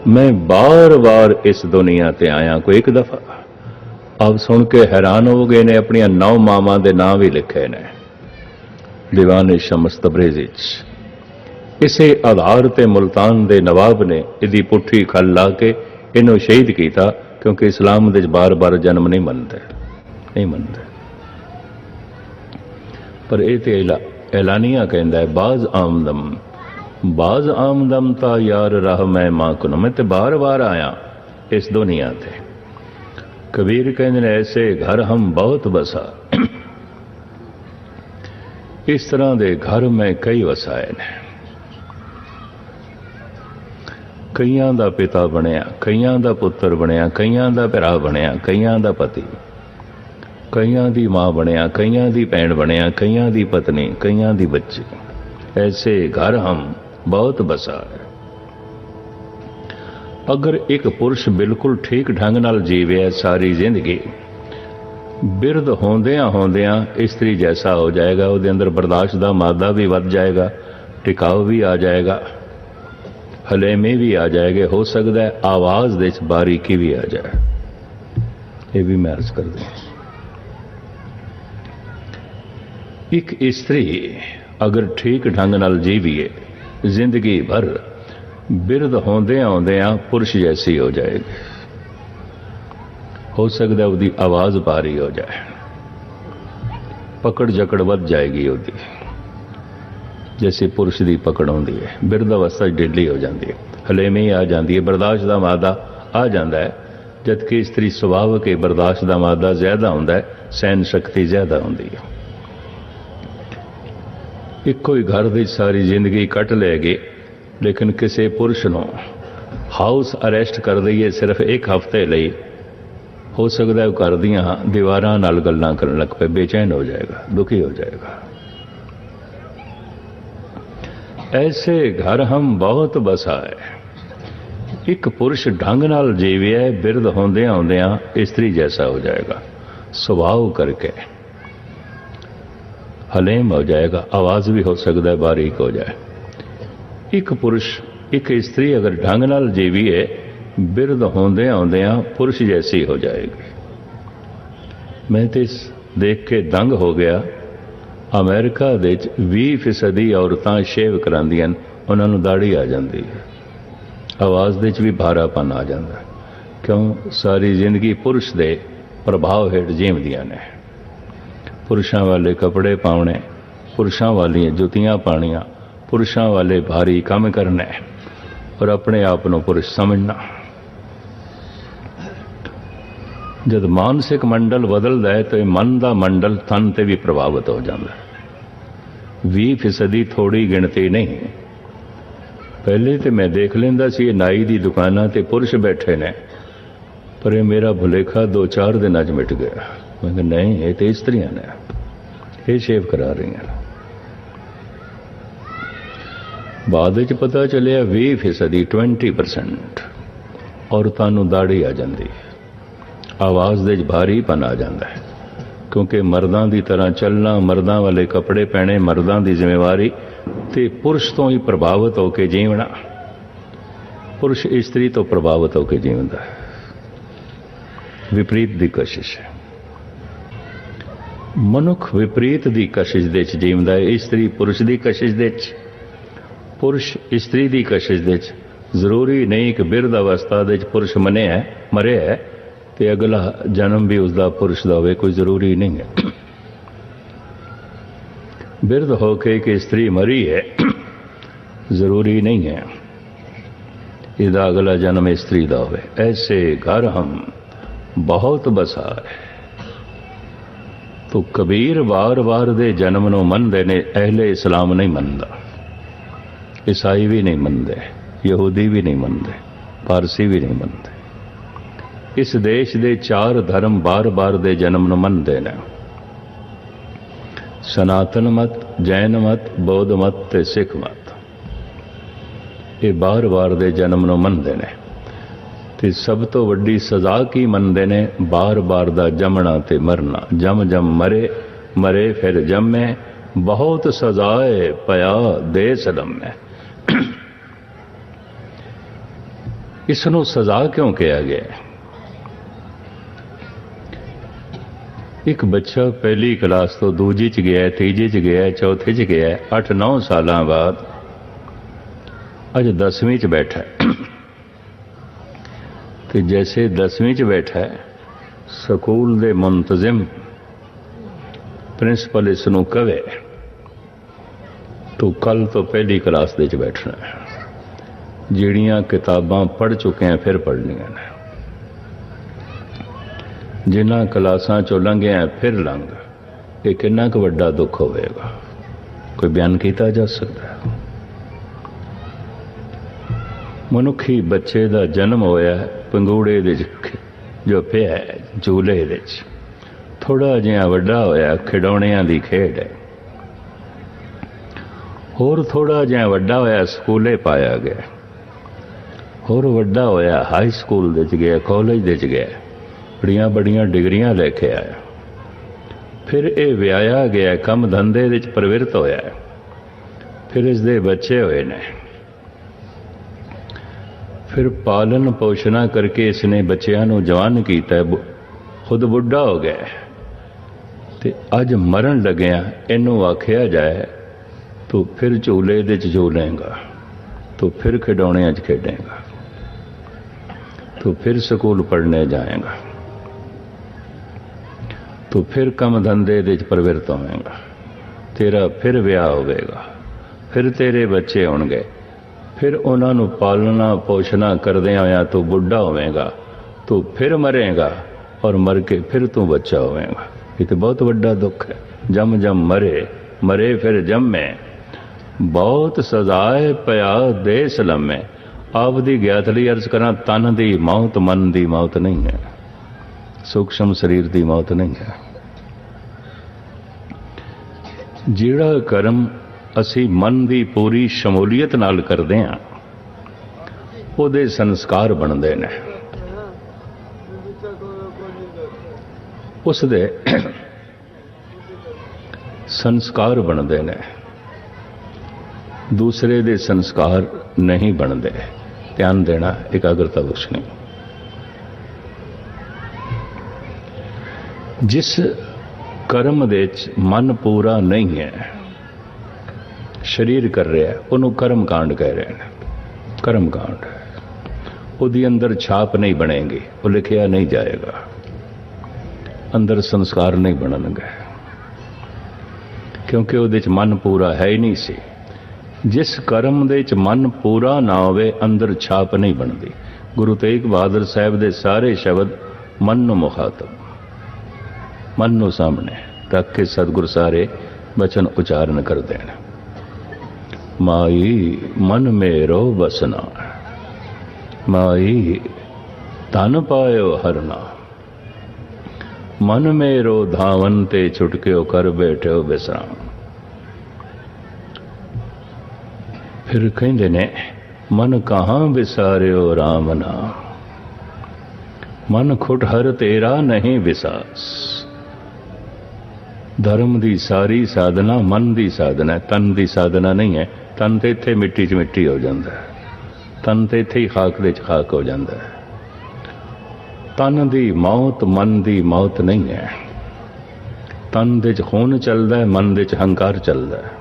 मैं बार बार इस दुनिया ते आया, कोई एक दफा। आप सुन के हैरान हो गए ने, अपनिया 9 मावां दे नाम भी लिखे ने दीवान शमस तबरेज़ी। इसे आधार ते मुल्तान दे नवाब ने इदी पुठी खल ला के इन्हों शहीद किया, क्योंकि इस्लाम दे बार बार जन्म नहीं मनते। पर यह तो ऐलानिया कहता है बाज आमदम ता यार राह मैं मां कुन। मैं तो बार बार आया इस दुनिया ते। कबीर कहते हैं ऐसे घर हम बहुत बसा, इस तरह के घर मैं कई वसाए ने। कईयां दा पिता बनया, कईयां दा पुत्र बनया, कईयां दा भरा बनया, कईयां दा पति, कईयां दी मां बनया, कईयां दी भैन बनया, कईयां दी पत्नी, कईयां दी बच्ची। ऐसे घर हम बहुत बसा है। अगर एक पुरुष बिल्कुल ठीक ढंग नाल जीवे सारी जिंदगी, बिरध होंदियां होंदियां स्त्री जैसा हो जाएगा। उसके अंदर बर्दाश्त का मादा भी वध जाएगा, टिकाव भी आ जाएगा, हलेमी भी आ जाएगी। हो सकता है आवाज दे बारीकी भी आ जाए। ये भी मैं अर्ज कर दूं, एक स्त्री अगर ठीक ढंग नाल जीवीए जिंदगी भर, बिरध होंदियां होंदियां पुरुष जैसी हो जाएगी। हो सकता है उसकी आवाज भारी हो जाए, पकड़ जकड़ वध जाएगी उसकी, जैसे पुरुष की पकड़ होती है। बिरध अवस्था ढिली हो जाती है, हलेमी आ जाती है, बर्दाश्त का मादा आ जाता है। जबकि स्त्री सुभाव के बर्दाश्त का मादा ज्यादा होता है, सहन शक्ति ज्यादा होती है। इको ही घर की सारी जिंदगी कट लेगी, लेकिन किसी पुरुष को हाउस अरेस्ट कर दईए सिर्फ एक हफ्ते लिए, हो सकता है घर दियां दीवारां नाल गल्लां करन लग पे, बेचैन हो जाएगा, दुखी हो जाएगा। ऐसे घर हम बहुत बसाए। एक पुरुष ढंग नाल जीविया बिरध होंदे आउंदियां इस्त्री जैसा हो जाएगा, सुभाव करके हलेम हो जाएगा, आवाज भी हो सकता है बारीक हो जाए। एक पुरुष एक स्त्री अगर ढंग नाल जीविए बिरध होंदे आउंदियां पुरुष जैसी हो जाएगी। मैं तो इस देख के दंग हो गया। अमेरिका दे 20% औरतां शेव करांदियां, उन्हां नूं दाढ़ी आ जाती है, आवाज़ दे भी भारापन आ जाता। क्यों? सारी जिंदगी पुरुष दे प्रभाव हेठ जीवदियां ने। पुरुषां वाले कपड़े पाउणे, पुरुषां वालियां जुतियां पाणियां, पुरुषां वाले भारी काम करने और अपने आप नूं पुरुष समझना। जब मानसिक मंडल बदलता है तो मन का मंडल तन ते भी प्रभावित हो जाता है। 20% थोड़ी गिणती नहीं। पहले तो मैं देख लेंदा सी नाई दी दुकानां ते पुरुष बैठे ने, पर मेरा भुलेखा 2-4 दिन अज मिट गया। मैं कहा नहीं, ये तो स्त्रियां ने, ये शेव करा रही हैं। बाद विच पता चलिया 20% 20% औरतां नूं दाढ़ी आ जाती है, आवाज़ दे भारीपन आ जाता है। क्योंकि मर्दां की तरह चलना, मर्दां वाले कपड़े पहने, मर्दां की जिम्मेवारी ते पुरुष तो ही प्रभावित होकर जीवना। पुरुष स्त्री तो प्रभावित होकर जीवता है। विपरीत की कशिश है। मनुख विपरीत की कशिश दे जीवता है। स्त्री पुरुष की कशिश दे, पुरुष स्त्री की कशिश दे। जरूरी नहीं कि बिरध अवस्था दे पुरुष मरे है तो अगला जन्म भी उसका पुरुष का हो, कोई जरूरी नहीं है। बिरध होके कि स्त्री मरी है जरूरी नहीं है इसका अगला जन्म स्त्री का हो। ऐसे घर हम बहुत बसा है। तो कबीर बार बार दे जन्म नूं मनदे ने, अहले इस्लाम नहीं मनदा, ईसाई भी नहीं मनदे, यहूदी भी नहीं मनदे, पारसी भी नहीं मनदे। इस देश दे 4 धर्म बार बार दे जन्म नूं मनदे ने। सनातन मत, जैन मत, बौद्ध मत ते सिख मत, ये बार बार दे जन्म नूं मनदे ने। ते सब तो वड्डी सजा की मनदे ने? बार बार दा जमना ते मरना। जम जम मरे, मरे फिर जमे, बहुत सजाए पया देस लम्मे। इसनूं सजा क्यों कहा गया? एक बच्चा पहली क्लास तो दूजी च गया, तीजी च गया, चौथे च गया, 8-9 साल बाद अज 10वीं च बैठा है। तो जैसे 10वीं च बैठा है, स्कूल दे मुंतजिम प्रिंसिपल इसनूं कहे तो कल तो पहली क्लास दे च बैठना है। जिहड़ियां किताबां पढ़ चुके हैं फिर पढ़नियां ने, जिन्हां क्लासां चों लंघिया फिर लंघ। ये कितना क वड्डा दुख होवेगा, कोई बयान किया जा सकता है? मनुखी बच्चे का जन्म होया पंगूड़े दे जो पिया झूले दे, थोड़ा जिहा वड्डा होया खिडौणियां दी खेड है, होर थोड़ा जिहा वड्डा होया स्कूले पाया गया, होर वड्डा होया हाई स्कूल दे च गया, कॉलेज दे च गया, बड़ियां बड़ियां डिग्रियां लेके आया। फिर ये विआया गया, कम धंधे विच प्रवृत्त होया, फिर इसदे बच्चे होए ने, फिर पालन पोषणा करके इसने बच्चों नूं जवान किया, खुद बुढ़ा हो गया ते अज मरण लग्या। इनू आखिया जाए तो फिर झूले दे च झूलेगा, तो फिर खिडौणियां च खेडेगा, तो फिर स्कूल पढ़ने जाएगा, तो फिर कम धंधे दे च प्रवृत्त होवेगा, तेरा फिर विआह होवेगा, फिर तेरे बच्चे होणगे, फिर उन्होंने पालना पोषणा करदे होया तो बुढ़ा होवेगा, तो फिर मरेगा और मर के फिर तू बच्चा होवेगा। ये तो बहुत बड़ा दुख है। जम जम मरे, मरे फिर जमे, बहुत सजाए पया देस लम्मे। आप दी ज्ञात लई अर्ज करा, तन दी मौत मन दी मौत नहीं है। सूक्ष्म शरीर की मौत नहीं है। जिहड़ा कर्म असी मन की पूरी शमूलीयत नाल करते हैं उहदे संस्कार बनते हैं। उसदे संस्कार बनते हैं, दूसरे दे संस्कार नहीं बनते। ध्यान देना, एकाग्रता बख्शनी। जिस कर्म दे मन पूरा नहीं है, शरीर कर रहा है, उन्होंने कर्म कांड कह रहे हैं। कर्म कांड उहदी अंदर छाप नहीं बनेगी, वो लिखिया नहीं जाएगा, अंदर संस्कार नहीं बननगे, क्योंकि उहदे च मन पूरा है ही नहीं सी। जिस कर्म दे च मन पूरा ना होवे, अंदर छाप नहीं बनती। गुरु तेग बहादुर साहब दे सारे शब्द मन नूं मुखातब, मन नूं सामने रख के सतगुर सारे वचन उच्चारण कर देन। माई मन मेरो बसना, माई तन पायो हरना, मन मेरो धावन ते छुटक्यो कर बैठो विश्राम। फिर कहते ने मन कहाँ विसारियो राम नाम, मन खुट हर तेरा नहीं विसास। धर्म की सारी साधना मन की साधना है, तन की साधना नहीं है। तन तो इत्थे मिट्टी च मिट्टी हो जाता है, तन तो इत्थे ही खाक दे खाक हो जाता है। तन की मौत मन की मौत नहीं है। तन दे खून चलता है, मन दे हंकार चलता है।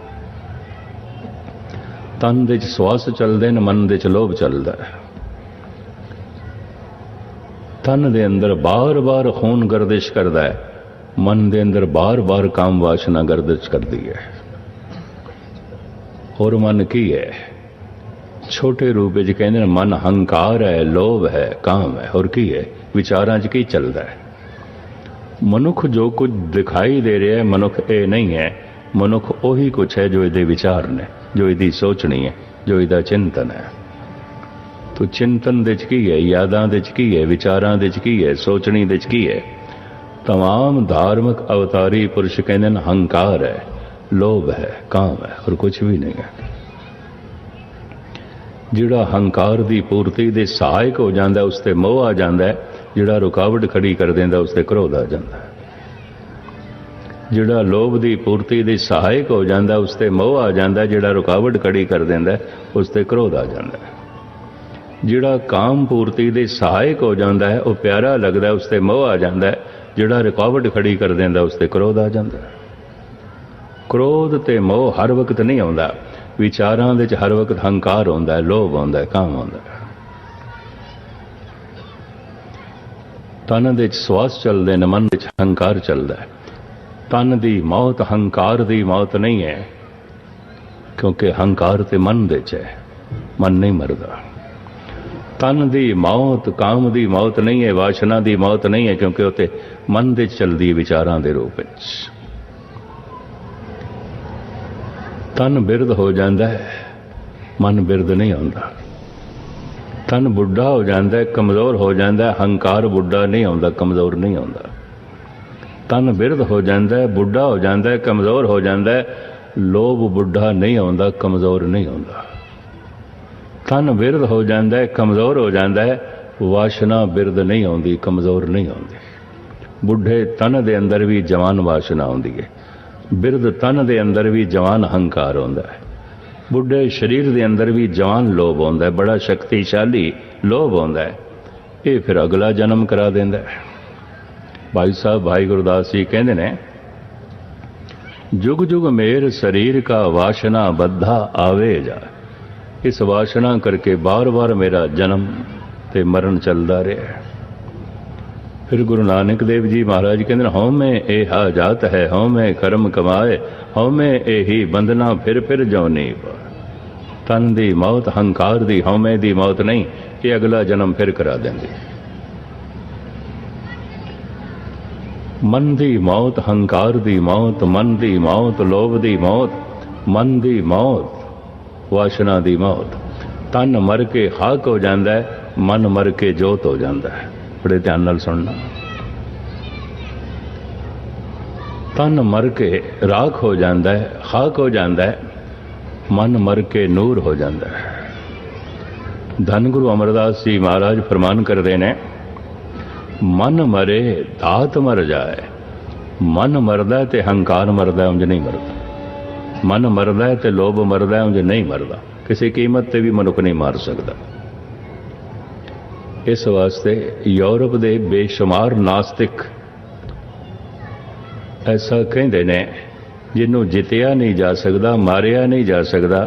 तन दे श्वास चलते हैं, मन दे लोभ चलता है। तन दे अंदर बार बार खून गर्दिश करता है, मन दे अंदर बार बार काम वासना गर्दिश करती है। और मन की है? छोटे रूप च कहते मन हंकार है, लोभ है, काम है। और की है? विचारां च की चलता है। मनुख जो कुछ दिखाई दे रहा है, मनुख ये नहीं है। मनुख उही कुछ है जो इहदे विचार ने, जो इहदी सोचनी है, जो इहदा चिंतन है। तो चिंतन दे च की है, यादां दे च की है, विचारां दे च की है, सोचनी दे च की है। तमाम धार्मिक अवतारी पुरुष कहते हैं हंकार है, लोभ है, काम है, और कुछ भी नहीं है। जिहड़ा हंकार की पूर्ति दे सहायक हो जाता है, उसते मोह आ जाता है। जिहड़ा रुकावट खड़ी कर देंदा, उसते क्रोध आ जाता है। जिहड़ा लोभ की पूर्ति दे सहायक हो जाता है, उसते मोह आ जाता है। जिहड़ा रुकावट खड़ी कर देंदा, उसते क्रोध आ जाता है। जिहड़ा काम पूर्ति दे सहायक हो जाता है, वह प्यारा लगता है, उसते मोह आ जाता है। जिहड़ा रुकावट खड़ी कर देंदा, उसते क्रोध आ जाता है। क्रोध ते मोह हर वक्त नहीं आउंदा। विचारां दे हर वक्त हंकार होंदा है, लोभ होंदा है, काम होंदा है। तन दे श्वास चलते हैं, मन दे हंकार चलता है। तन दी मौत हंकार दी मौत नहीं है, क्योंकि हंकार ते मन दे च है, मन नहीं मरदा। तन दी मौत काम दी मौत नहीं है, वासना दी मौत नहीं है, क्योंकि उते मन दे चलदी विचारां दे रूप विच। तन बिरध हो जाता है, मन बिरध नहीं होता। तन बुढ़ा हो जाता है, कमज़ोर हो जाता है। हंकार बुढ़ा नहीं होता, कमज़ोर नहीं होता। तन बिरध हो जाता है, बुढ़ा हो जाता है, कमज़ोर हो जाता है। लोभ बुढ़ा नहीं होता, कमज़ोर नहीं होता। तन बिरध हो जाता है, कमज़ोर हो जाता है। वासना बिरध नहीं होती, कमज़ोर नहीं होती। बुढ़े तन दे अंदर भी जवान वासना होती है, बिरध तन दे अंदर भी जवान हंकार होता है। बुढ़े शरीर दे अंदर भी जवान लोभ होता है, बड़ा शक्तिशाली लोभ होता है। ये फिर अगला जन्म करा देंदा है। भाई साहब भाई गुरदास जी कहते ने, जुग जुग मेर शरीर का वासना बद्धा आवे जा। इस वासना करके बार बार मेरा जन्म ते मरण चलता रहा। फिर गुरु नानक देव जी महाराज कहते हौं में ए हा जात है, हौं में कर्म कमाए, हौं में ए ही बंधना फिर जौनी। तन दी मौत हंकार दी हौं में दी मौत नहीं, ये अगला जन्म फिर करा देंगे। मन दी मौत हंकार दी मौत, मन दी मौत लोभ दी मौत, मन दी मौत वासना दी मौत। तन मर के खाक हो जाता है, मन मर के जोत हो जाता है। बड़े ध्यान नाल सुनना। तन मर के राख हो जाता है, खाक हो जाता है, मन मर के नूर हो जाता है। धन गुरु अमरदास जी महाराज फरमान करते ने, मन मरे धात मर जाए। मन मरदा है ते हंकार मरदा, उंज नहीं मरदा। मन मरदा है ते लोभ मरदा, उंज नहीं मरदा। किसी कीमत ते भी मनुख नहीं मार सकता। इस वास्ते यूरोप के बेशुमार नास्तिक ऐसा कहते ने, जिन्हों जितया नहीं जा सकता, मारिया नहीं जा सकता,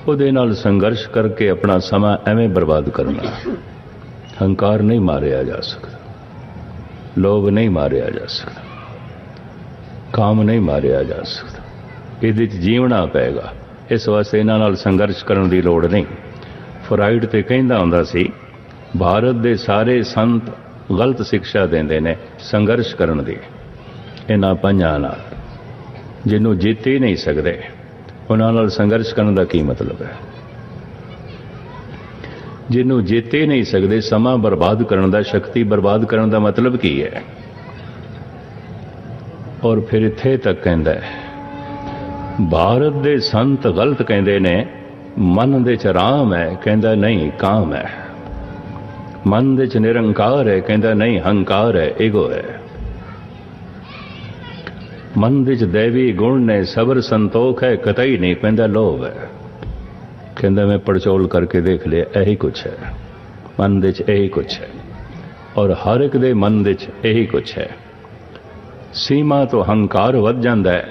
ਉਹਦੇ ਨਾਲ संघर्ष करके अपना समा एवें बर्बाद करना। हंकार नहीं मारिया जा सकता, लोभ नहीं मारिया जा सकता, काम नहीं मारिया जा सकता। ਇਹਦੇ ਚ ਜੀਵਣਾ ਪਏਗਾ। ਇਸ ਵਾਸਤੇ ਇਹਨਾਂ ਨਾਲ ਸੰਘਰਸ਼ ਕਰਨ ਦੀ ਲੋੜ ਨਹੀਂ। ਫਰਾਇਡ ਤੇ ਕਹਿੰਦਾ ਹੁੰਦਾ ਸੀ, ਭਾਰਤ ਦੇ ਸਾਰੇ ਸੰਤ ਗਲਤ ਸਿੱਖਿਆ ਦਿੰਦੇ ਨੇ ਸੰਘਰਸ਼ ਕਰਨ ਦੀ। ਇਹਨਾਂ ਪੰਜਾਂ ਨਾਲ ਜਿਹਨੂੰ ਜਿੱਤ ਹੀ ਨਹੀਂ ਸਕਦੇ, ਉਹਨਾਂ ਨਾਲ ਸੰਘਰਸ਼ ਕਰਨ ਦਾ ਕੀ ਮਤਲਬ ਹੈ? ਜਿਹਨੂੰ ਜਿੱਤ ਹੀ ਨਹੀਂ ਸਕਦੇ, ਸਮਾਂ ਬਰਬਾਦ ਕਰਨ ਦਾ, ਸ਼ਕਤੀ ਬਰਬਾਦ ਕਰਨ ਦਾ ਮਤਲਬ ਕੀ ਹੈ? ਔਰ ਫਿਰ ਇੱਥੇ ਤੱਕ ਕਹਿੰਦਾ ਹੈ, ਭਾਰਤ ਦੇ ਸੰਤ ਗਲਤ ਕਹਿੰਦੇ ਨੇ ਮਨ ਦੇ ਚ ਰਾਮ ਹੈ, ਕਹਿੰਦਾ ਨਹੀਂ ਕਾਮ ਹੈ। ਮਨ ਦੇ ਚ ਨਿਰੰਕਾਰ ਹੈ, ਕਹਿੰਦਾ ਨਹੀਂ ਹੰਕਾਰ ਹੈ, ਈਗੋ ਹੈ। ਮਨ ਦੇ ਚ ਦੇਵੀ ਗੁਣ ਨੇ, ਸਬਰ ਸੰਤੋਖ ਹੈ, ਕਤਈ ਨਹੀਂ, ਕਹਿੰਦਾ ਲੋਭ ਹੈ। ਕਹਿੰਦਾ ਮੈਂ ਪੜਚੋਲ ਕਰਕੇ ਦੇਖ ਲਿਆ, ਇਹੀ ਕੁਛ ਹੈ ਮਨ ਦੇ ਚ, ਇਹੀ ਕੁਛ ਹੈ। ਔਰ ਹਰ ਇੱਕ ਦੇ ਮਨ ਦੇ ਚ ਇਹੀ ਕੁਛ ਹੈ। ਸੀਮਾ ਤੋਂ ਹੰਕਾਰ ਵੱਧ ਜਾਂਦਾ ਹੈ,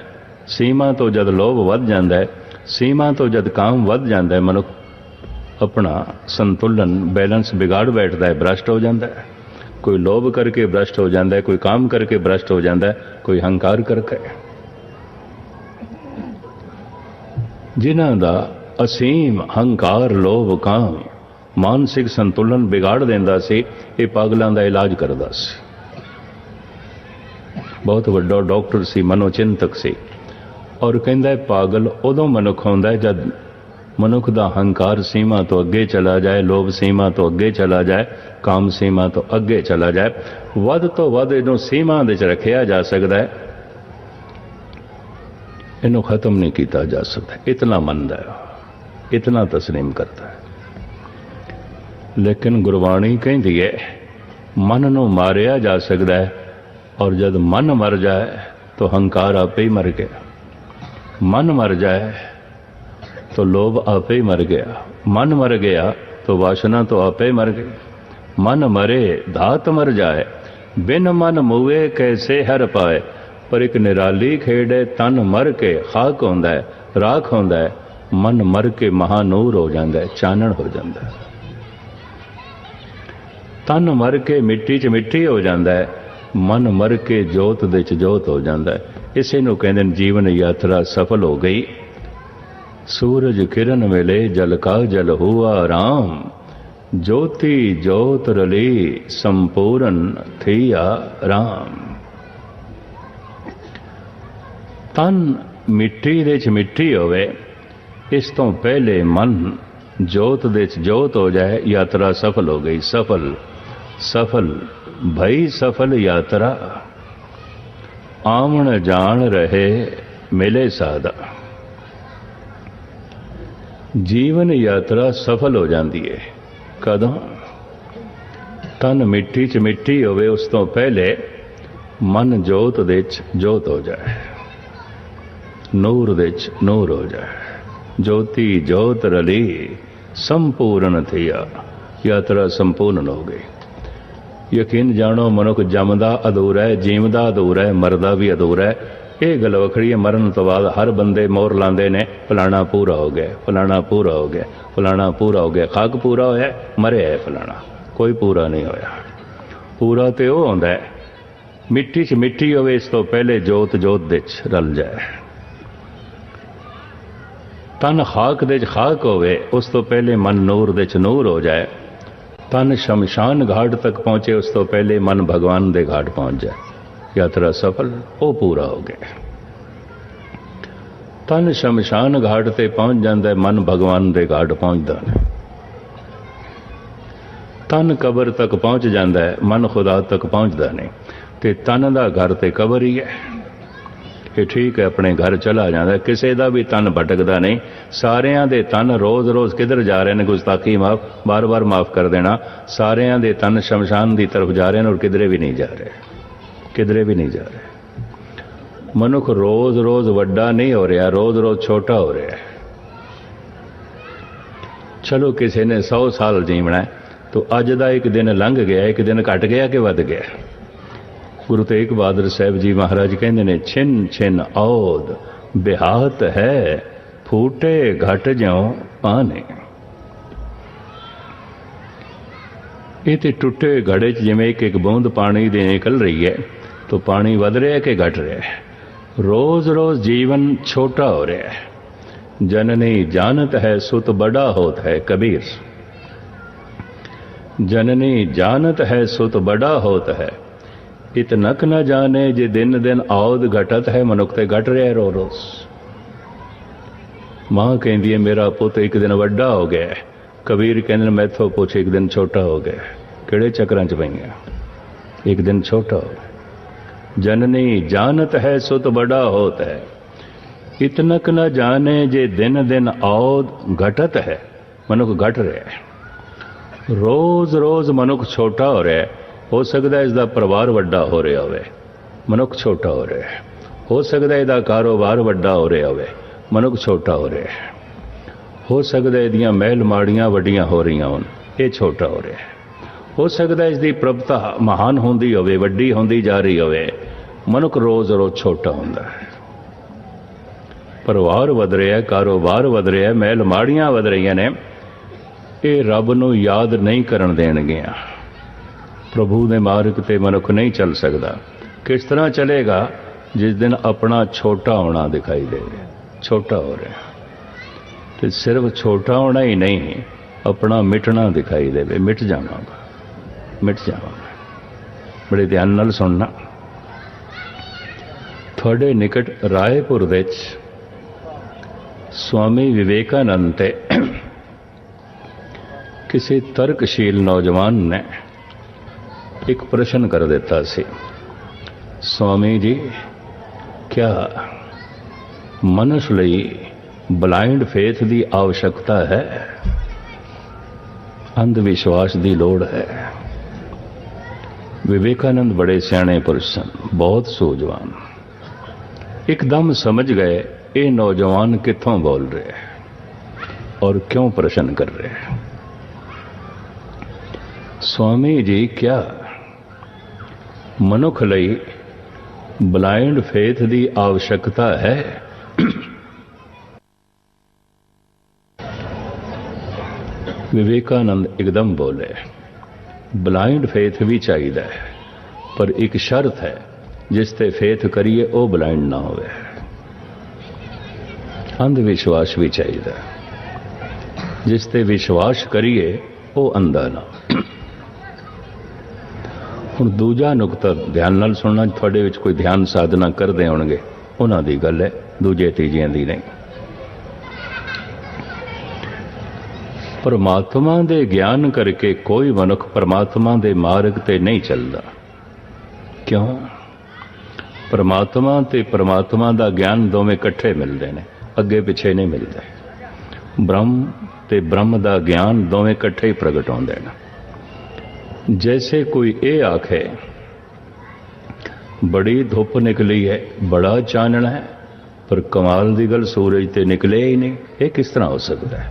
ਸੀਮਾ ਤੋਂ ਜਦ ਲੋਭ ਵੱਧ ਜਾਂਦਾ ਹੈ, ਸੀਮਾ ਤੋਂ ਜਦ ਕਾਮ ਵੱਧ ਜਾਂਦਾ ਹੈ, ਮਨੁੱਖ ਆਪਣਾ ਸੰਤੁਲਨ बैलेंस बिगाड़ बैठता है, भ्रष्ट हो जाता है। कोई लोभ करके भ्रष्ट हो जाता है, कोई काम करके भ्रष्ट हो जाता है, कोई हंकार करके। जिन्हां दा असीम हंकार लोभ काम मानसिक संतुलन बिगाड़ देंदा सी, ये पागलों का इलाज करदा सी। बहुत वड्डा डॉक्टर सी, मनोचिंतक सी। और कहंदा है पागल उदों मनुख होंदा है जद मनुख दा हंकार सीमा तो अगे चला जाए, लोभ सीमा तो अगे चला जाए, काम सीमा तो अगे चला जाए। वध तो वध इनू सीमा दे च रखिया जा सकता है, इनू खत्म नहीं किया जा सकता। इतना मनदा है, इतना तस्लीम करता है। लेकिन गुरबाणी कहती है मन नू मारिया जा सकता है, और जब मन मर जाए तो हंकार आपे ही मर गया। मन मर जाए तो लोभ आपे ही मर गया। मन मर गया तो वासना तो आपे ही मर गई। मन मरे धात मर जाए, बिन मन मुए कैसे हर पाए। पर एक निराली खेड है, तन मर के खाक होंदा है, राख होंदा है। मन मर के महानूर हो जाता है, चानण हो जाता है। तन मर के मिट्टी च मिट्टी हो जाता है, मन मर के जोत दे च जोत हो जाता है। इसे नूं कहंदे ने जीवन यात्रा सफल हो गई। सूरज किरण मिले जल का जल हुआ राम, ज्योति ज्योत रली संपूर्ण थिया राम। तन मिट्टी दे च मिट्टी होवे, इस तो पहले मन जोत दे च जोत हो जाए, यात्रा सफल हो गई। सफल सफल भई सफल यात्रा, आमण जान रहे मिले सादा। जीवन यात्रा सफल हो जाती है कदों? तन मिट्टी च मिट्टी होवे, उस तो पहले मन जोत दे च जोत हो जाए, नूर दे च नूर हो जाए। ज्योति जोत रली संपूर्ण थिया, यात्रा संपूर्ण हो गई। यकीन जानो मनुख जमदा अधूरा है, जीवदा अधूरा है, मरदा भी अधूरा है। ये गल वखड़ी है, मरण तो बाद हर बंदे मोर लांदे ने, फलाना पूरा हो गया, फलाना पूरा हो गया, फलाना पूरा हो गया। खाक पूरा होया, मरे है फलाना, कोई पूरा नहीं होया। पूरा तो वो होंदा है मिट्टी च मिट्टी होवे, इस तो पहले जोत जोत दे च रल जाए। तन खाक दे च खाक होवे, उस तो पहले मन नूर दे च नूर हो जाए। तन शमशान घाट तक पहुंचे, उस तो पहले मन भगवान दे घाट पहुंच जाए। यात्रा सफल, वो पूरा हो गया। तन शमशान घाट ते पहुंच जाता है, मन भगवान दे घाट पहुंचता है। तन कबर तक पहुंच जाता है, मन खुदा तक पहुंचता नहीं। ते तन दा घर ते कबर ही है। कि ठीक है अपने घर चला जाता, किसी का भी तन भटकदा नहीं। सारिਆਂ ਦੇ तन रोज़ रोज़ किधर जा रहे हैं, गुस्ताखी माफ़, बार बार माफ़ कर देना, सारिਆਂ ਦੇ तन शमशान की तरफ जा रहे हैं और किधरे भी नहीं जा रहे, किधरे भी नहीं जा रहे। मनुख रोज़ रोज़ वड्डा नहीं हो रहा, रोज़ रोज़ छोटा हो रहा है। चलो किसी ने 100 साल जीवना है, तो अज का एक दिन लंघ गया, एक दिन घट गया कि वध गया। गुरु तेग बहादुर साहब जी महाराज कहते ने, छिन छिन औद बिहात है, फूटे घट ज्यों पाने। ये तो टुटे घड़े च जिवें एक एक बूंद पानी दी निकल रही है, तो पानी वध रहा है कि घट रहा है। रोज रोज जीवन छोटा हो रहा है। जननी जानत है सुत बड़ा होत है, कबीर। जननी जानत है सुत बड़ा होत है, इतनक न जाने जे दिन दिन औद घटत है। मनुख ते घट रहा है रो रोज। मां कहती है मेरा पुत एक दिन वड्डा हो गया है, कबीर कहते मैथों पुछ एक दिन छोटा हो गया। किहड़े चक्रां च पईआं, एक दिन छोटा हो गया। जननी जानत है सुत बड़ा होत है, इतनक न जाने जे दिन दिन औद घटत है। मनुख घट रहा है, रोज रोज मनुख छोटा हो रहा है। हो सकता है इसका परिवार वड्डा हो रहा होवे, मनुख छोटा हो रहा है। हो सकता है इसका कारोबार वड्डा हो रहा होवे, मनुख छोटा हो रहा है। हो सकता है इसदियां महल माड़ियां वड्डियां हो रही होन, ये छोटा हो रहा है। हो सकता है इसकी प्रभुता महान होंदी होवे, वड्डी होंदी जा रही होवे, मनुख रोज रोज छोटा होंदा है। परिवार वध रहा है, कारोबार वध रहा है, महल माड़ियां वध रही ने, ये रब नूं याद नहीं करन देणगियां। प्रभु ने मार्ग ते मनुख नहीं चल सकता। किस तरह चलेगा? जिस दिन अपना छोटा होना दिखाई दे। छोटा हो रहा, तो सिर्फ छोटा होना ही नहीं, अपना मिटना दिखाई दे। मिट जावांगा, मिट जावांगा। बड़े ध्यान नाल सुनना। थोड़े निकट रायपुर विच स्वामी विवेकानंद ते किसी तर्कशील नौजवान ने एक प्रश्न कर देता सी, स्वामी जी क्या मनुष्य लई ब्लाइंड फेथ की आवश्यकता है, अंधविश्वास की लोड़ है? विवेकानंद बड़े सियाणे पुरुष सन, बहुत सूझवान। एकदम समझ गए ये नौजवान कित्थों बोल रहे हैं और क्यों प्रश्न कर रहे हैं। स्वामी जी क्या मनुख लई ब्लाइंड फेथ की आवश्यकता है? विवेकानंद एकदम बोले, ब्लाइंड फेथ भी चाहिए है, पर एक शर्त है, जिसते फेथ करिए वो ब्लाइंड ना होवे। अंधविश्वास भी चाहिए, जिसते विश्वास करिए वो अंधा ना। हुण दूजा नुकता ध्यान नाल सुनना। थोड़े विच कोई ध्यान साधना करते होणगे, उन्हां दी गल है, दूजे तीजियां दी नहीं। परमात्मा दे ज्ञान करके कोई मनुख परमात्मा दे मार्ग ते नहीं चलता। क्यों? परमात्मा ते परमात्मा दा ज्ञान दोवें इकट्ठे मिलते हैं, अगे पिछे नहीं मिलते। ब्रह्म ते ब्रह्म दा ज्ञान दोवें इकट्ठे ही प्रगट होंदे हैं। जैसे कोई ये आखे बड़ी धुप निकली है, बड़ा चानना है, पर कमाल दी गल सूरज ते निकले ही नहीं, ये किस तरह हो सकता है?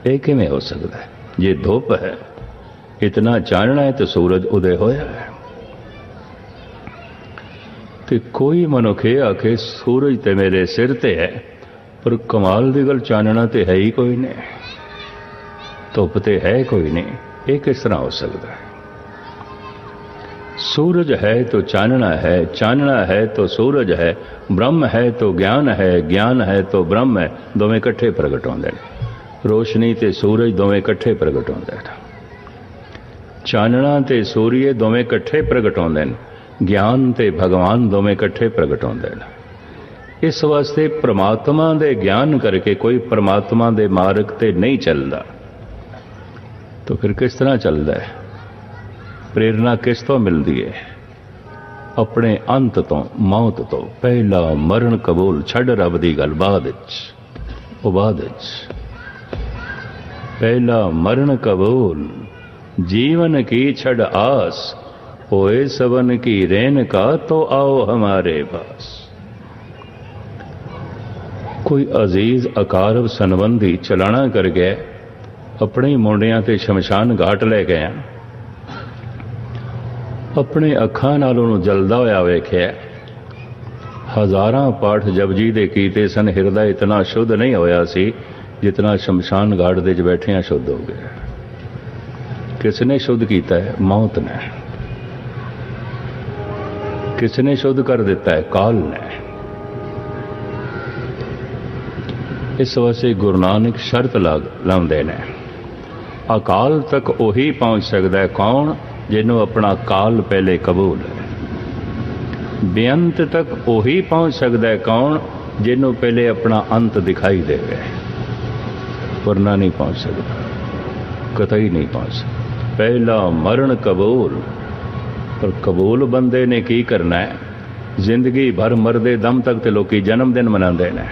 ये किवें हो सकता है? ये धुप है, इतना चानना है, तो सूरज उदय होया है। तो कोई मनुख ये आखे सूरज ते मेरे सिर ते है, पर कमाल दी गल चानना ते है ही कोई नहीं, धुप ते है कोई नहीं, ये किस तरह हो सकता है? सूरज है तो चानना है, चानना है तो सूरज है, ब्रह्म है तो ज्ञान है, ज्ञान है तो ब्रह्म है, दोवें इकट्ठे प्रगट होंदे ने। रोशनी ते सूरज दोवें इकट्ठे प्रगट होंदे ने। चानना ते सूर्य दोवें इकट्ठे प्रगट होंदे ने, ज्ञान ते भगवान दोवें इकट्ठे प्रगट होंदे ने। इस वास्ते परमात्मा दे ज्ञान करके कोई परमात्मा दे मार्ग ते नहीं चलता, तो फिर किस तरह चलता है? प्रेरणा किस तो मिलती है? अपने अंत तो मौत तो पहला मरण कबूल छड़ रब दी गल बाद पहला मरण कबूल जीवन की छड़ आस होए सबन की रेन का तो आओ हमारे पास। कोई अजीज अकारब संबंधी चलाना कर गया, अपने मुंडियां ते शमशान घाट ले गया, अपने अखां नाल उहनूं जलदा होया वेखिया। हज़ारां पाठ जपजी दे कीते सन, हिरदा इतना शुद्ध नहीं होया सी जितना शमशान घाट दे बैठिया शुद्ध हो गया। किसने शुद्ध किया है? मौत ने। किसने शुद्ध कर दिता है? काल ने। इस वास्ते गुरु नानक शर्त लाउंदे ने, अकाल तक उही पहुंच सकता है कौन? जिन्हों अपना काल पहले कबूल है। बेअंत तक उही पहुंच सकता है कौन? जिन्हों पहले अपना अंत दिखाई देवे, वरना नहीं पहुंच सकता, कतई नहीं पहुंच सकता। पहला मरण कबूल। पर कबूल बंदे ने की करना है? जिंदगी भर मरदे दम तक तो लोग जन्मदिन मनाते हैं।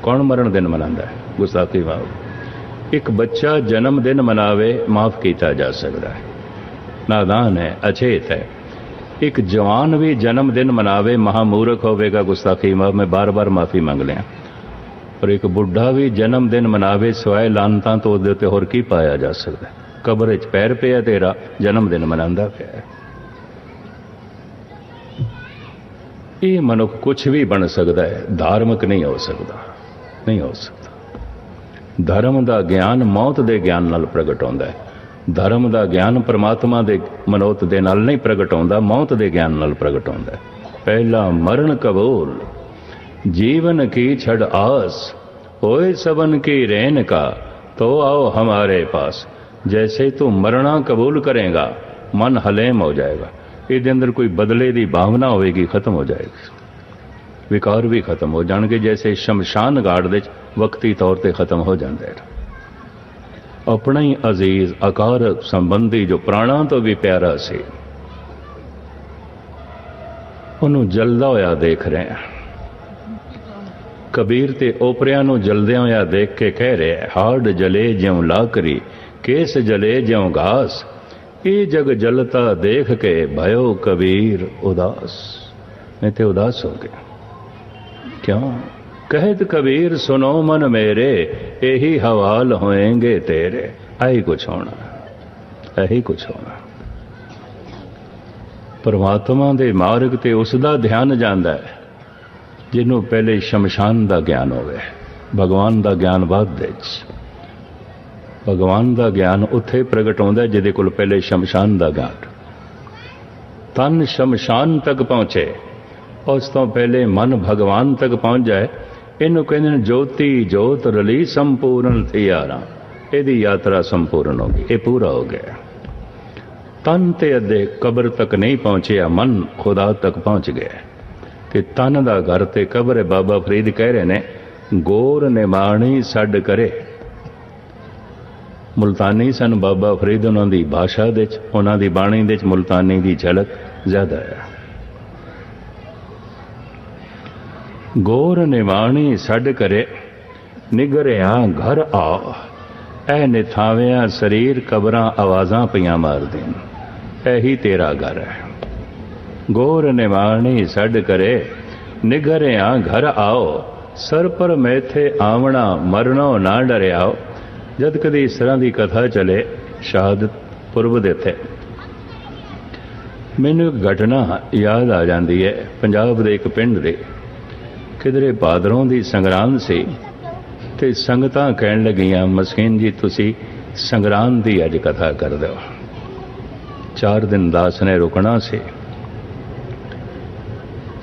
कौन मरण दिन मनाता है? गुस्ताखी माफ। एक बच्चा जन्मदिन मनावे माफ किया जा सकता है, नादान है, अचेत है। एक जवान भी जन्मदिन मनावे महामूर्ख होवेगा, गुस्ताखी माफ, मैं बार बार माफी मंग लिया। और एक बुढ़ा भी जन्मदिन मनावे सिवाय लानता तो उहदे ते होर की पाया जा सकता है? कबर च पैर पिया तेरा, जन्मदिन मनांदा पिया। ये मनुख कुछ भी बन सकता है, धार्मिक नहीं हो सकता, नहीं हो सकता। धर्म का ज्ञान मौत के ज्ञान नाल प्रगट होंदा है। धर्म का ज्ञान परमात्मा के मनोत दे नाल नहीं प्रगट होंदा, मौत के ज्ञान नाल प्रगट होंदा है। पहला मरण कबूल जीवन की छड़ आस होए सबन की रेन का तो आओ हमारे पास। जैसे तू मरना कबूल करेगा मन हलेम हो जाएगा, ये अंदर कोई बदले की भावना होगी, खत्म हो जाएगी, विकार भी खत्म हो जाएंगे। जैसे शमशान घाट दे वक्ती तौर पर खत्म हो जाते हैं। अपना ही अजीज अकार संबंधी जो प्राणा तो भी प्यारा सी, उन्होंने जलदा होया देख रहे हैं। कबीर ते ओपरिया नूं जलदियां होया देख के कह रहे, हाड़ जले ज्यों लाकरी, केस जले ज्यों घास, ये जग जलता देख के भयो कबीर उदास। मैं ते उदास हो गया। क्यों? कहत कबीर सुनो मन मेरे, यही हवाल होएंगे तेरे। आई कुछ होना, यही कुछ होना। परमात्मा दे मार्ग ते उसदा ध्यान जांदा है जिन्हों पहले शमशान का ज्ञान होवे। भगवान का ज्ञान बाद दे, भगवान का ज्ञान उत्थे प्रगट होंदा है जिहदे कोल पहले शमशान का ज्ञान। तन शमशान तक पहुंचे, उस तो पहले मन भगवान तक पहुंच जाए। इनू कहते ज्योति जोत रली संपूर्ण थी यारा। यदि यात्रा संपूर्ण होगी, ये पूरा हो गया। तन ते अद्धे कब्र तक नहीं पहुंचे, मन खुदा तक पहुंच गया। ते तन का घर ते कब्र। बाबा फरीद कह रहे ने, गोर निमाणी सड करे। मुल्तानी सन बाबा फरीद, उन्होंने भाषा दे, उन्होंने बाणी दे मुल्तानी की झलक ज्यादा है। गोर निमाणी सड करे, निगरिया घर आ, ऐ निथाविया शरीर कबरां आवाज़ां पियां मार देन, यही तेरा घर है। गोर निमाणी सड करे, निगरिया घर आओ, सर पर मैथे आवना मरनो ना डरियाओ। जद कदी इस तरह की कथा चले शहादत पुरब देते, मैनू एक घटना याद आ जाती है। पंजाब के एक पिंड दे किधरे भादरों की संगरांद सी, ते संगतां कहन लगियां, मस्कीन जी तुसी संगरांद की अज कथा कर दो। 4 दिन दास ने रुकना से,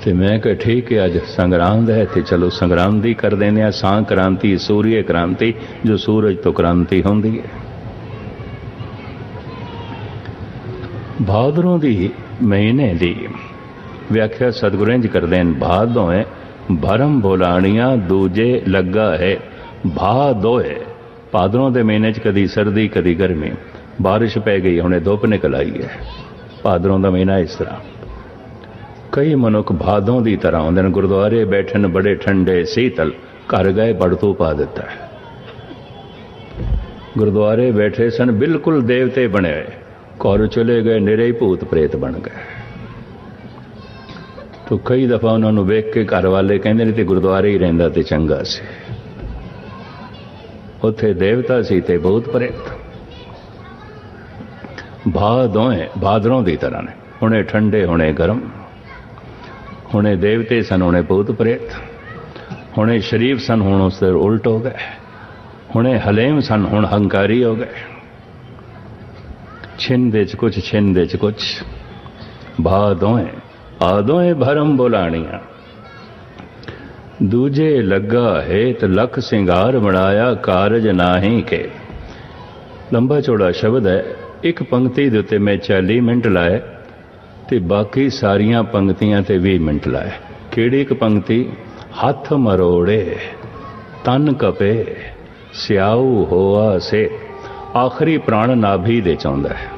ते मैं कहा ठीक है, अज संगरांद है तो चलो संगरांद ही कर देने। सांक्रांति सूर्य क्रांति, जो सूरज तो क्रांति होंदी है। भादरों की महीने की व्याख्या सतगुरें च करते हैं। भादों भरम भोलाणिया दूजे लगा है, भा दोए। भादरों के महीने च कदी सर्दी कदी गर्मी, बारिश पै गई, हुणे धुप निकल आई है। भादरों का महीना इस तरह। कई मनुख भादों की तरह आउंदे ने, गुरुद्वारे बैठे ने बड़े ठंडे शीतल, घर गए बड़तू पा दिता है। गुरुद्वारे बैठे सन बिल्कुल देवते बने हुए, घर चले गए निरे ही भूत प्रेत बन गए। तो कई दफा उन्होंने वेख के घर वाले कहते नहीं, गुरुद्वारे ही रहिंदा ते चंगा सी, उत्थे देवता सी ते भूत प्रेत। दोवें भादरों की तरह ने, हुणे ठंडे हुणे गर्म, हुणे देवते सन हुणे भूत प्रेत, हुणे शरीफ सन हुण उससे उल्ट हो गए, हुणे हलेम सन हुण हंकारी हो गए। छिन दे च कुछ छिन दे च कुछ, दोवें आदोएं भरम बोलाणिया, दूजे लगा हेत लख सिंगार बनाया कारज नाही के। लंबा चौड़ा शब्द है, एक पंक्ति दे उत्ते मैं 40 मिनट लाए ते बाकी सारियां पंक्तियां ते 20 मिनट लाए। किहड़ी एक पंक्ति, हथ मरोड़े तन कपे स्याऊ होआ से, आखिरी प्राण नाभि दे चाहुंदा है।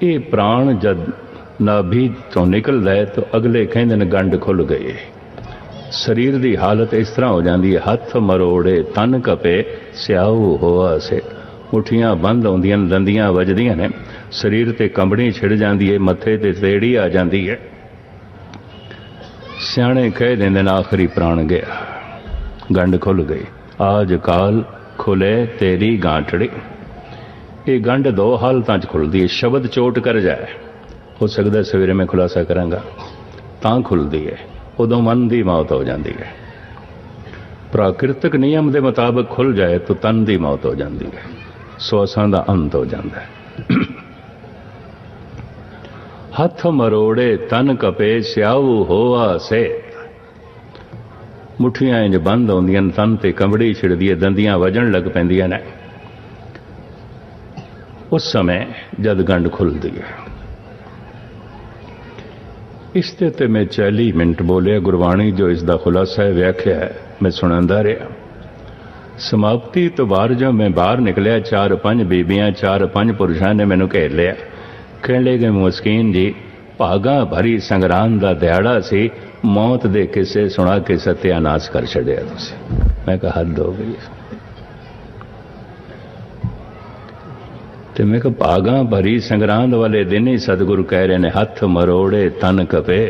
ये प्राण जद नाभि तो निकलता है तो अगले कहते हैं गंढ खुल गई। शरीर की हालत इस तरह हो जाती है, हथ मरोड़े तन कपे स्याऊ होआ से, मुठियां बंद होंदियां, दंदियां वजदियां ने, शरीर ते कंबड़ी छिड़ जाती है, मत्थे ते तेड़ी आ जाती है। सियाणे कह देंदे आखिरी प्राण गया, गंढ खुल गई। आज काल खुले तेरी गांठड़ी। ये गंढ दो हालतों च खुलती है, शब्द चोट कर जाए, हो सकता सवेरे मैं खुलासा करांगा, तां खुलती है, उदों मन की मौत हो जाती है। प्राकृतिक नियम के मुताबिक खुल जाए तो तन की मौत हो जाती है, श्वासां का अंत हो जाता है। हथ मरोड़े तन कपे स्याऊ होआ से, मुठियां इंज बंद होंदियां, तन ते कंबड़ी छिड़दी है, दंदियां वजन लग पैंदियां ने। उस समय जद गंढ खुलती है। इसते ते मैं 40 मिनट बोलिया, गुरबाणी जो इसका खुलासा है, व्याख्या है, मैं सुनांदा रहा। समाप्ति तो बाहर जो मैं बाहर निकलिया, 4-5 बीबियां 4-5 पुरुषों ने मैनू घेर लिया। कहने लगे मुस्कीन जी, भागा भरी संग्राम का दिहाड़ा सी, मौत दे किस्से सुना के सत्यानाश कर छड़िया तुसीं। मैं कहा हद हो गई। ते मैं कहा भागा भरी संग्रांद वाले दिन ही सतगुरु कह रहे ने, हथ मरोड़े तन कपे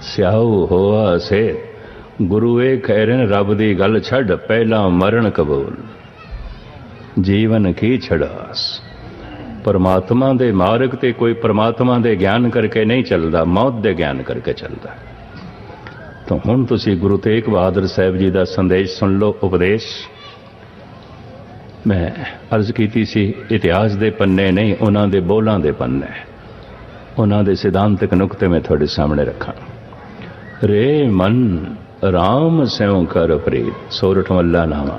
स्याऊ होआ से। गुरु ये कह रहे ने, रब दी गल छड़, पहला मरण कबूल, जीवन की छड़ास। परमात्मा दे मार्ग ते कोई परमात्मा दे ज्ञान करके नहीं चलता, मौत दे ज्ञान करके चलता। तो हुण तुसीं गुरु तेग बहादुर साहब जी का संदेश सुन लो, उपदेश। मैं अर्ज की सी, इतिहास के पन्ने नहीं, उन्हों के बोलों के पन्ने, उन्हों के सिद्धांतक नुकते मैं थोड़े सामने रखा। रे मन राम स्यों कर प्रीत, सोरठ मल्ला नामा।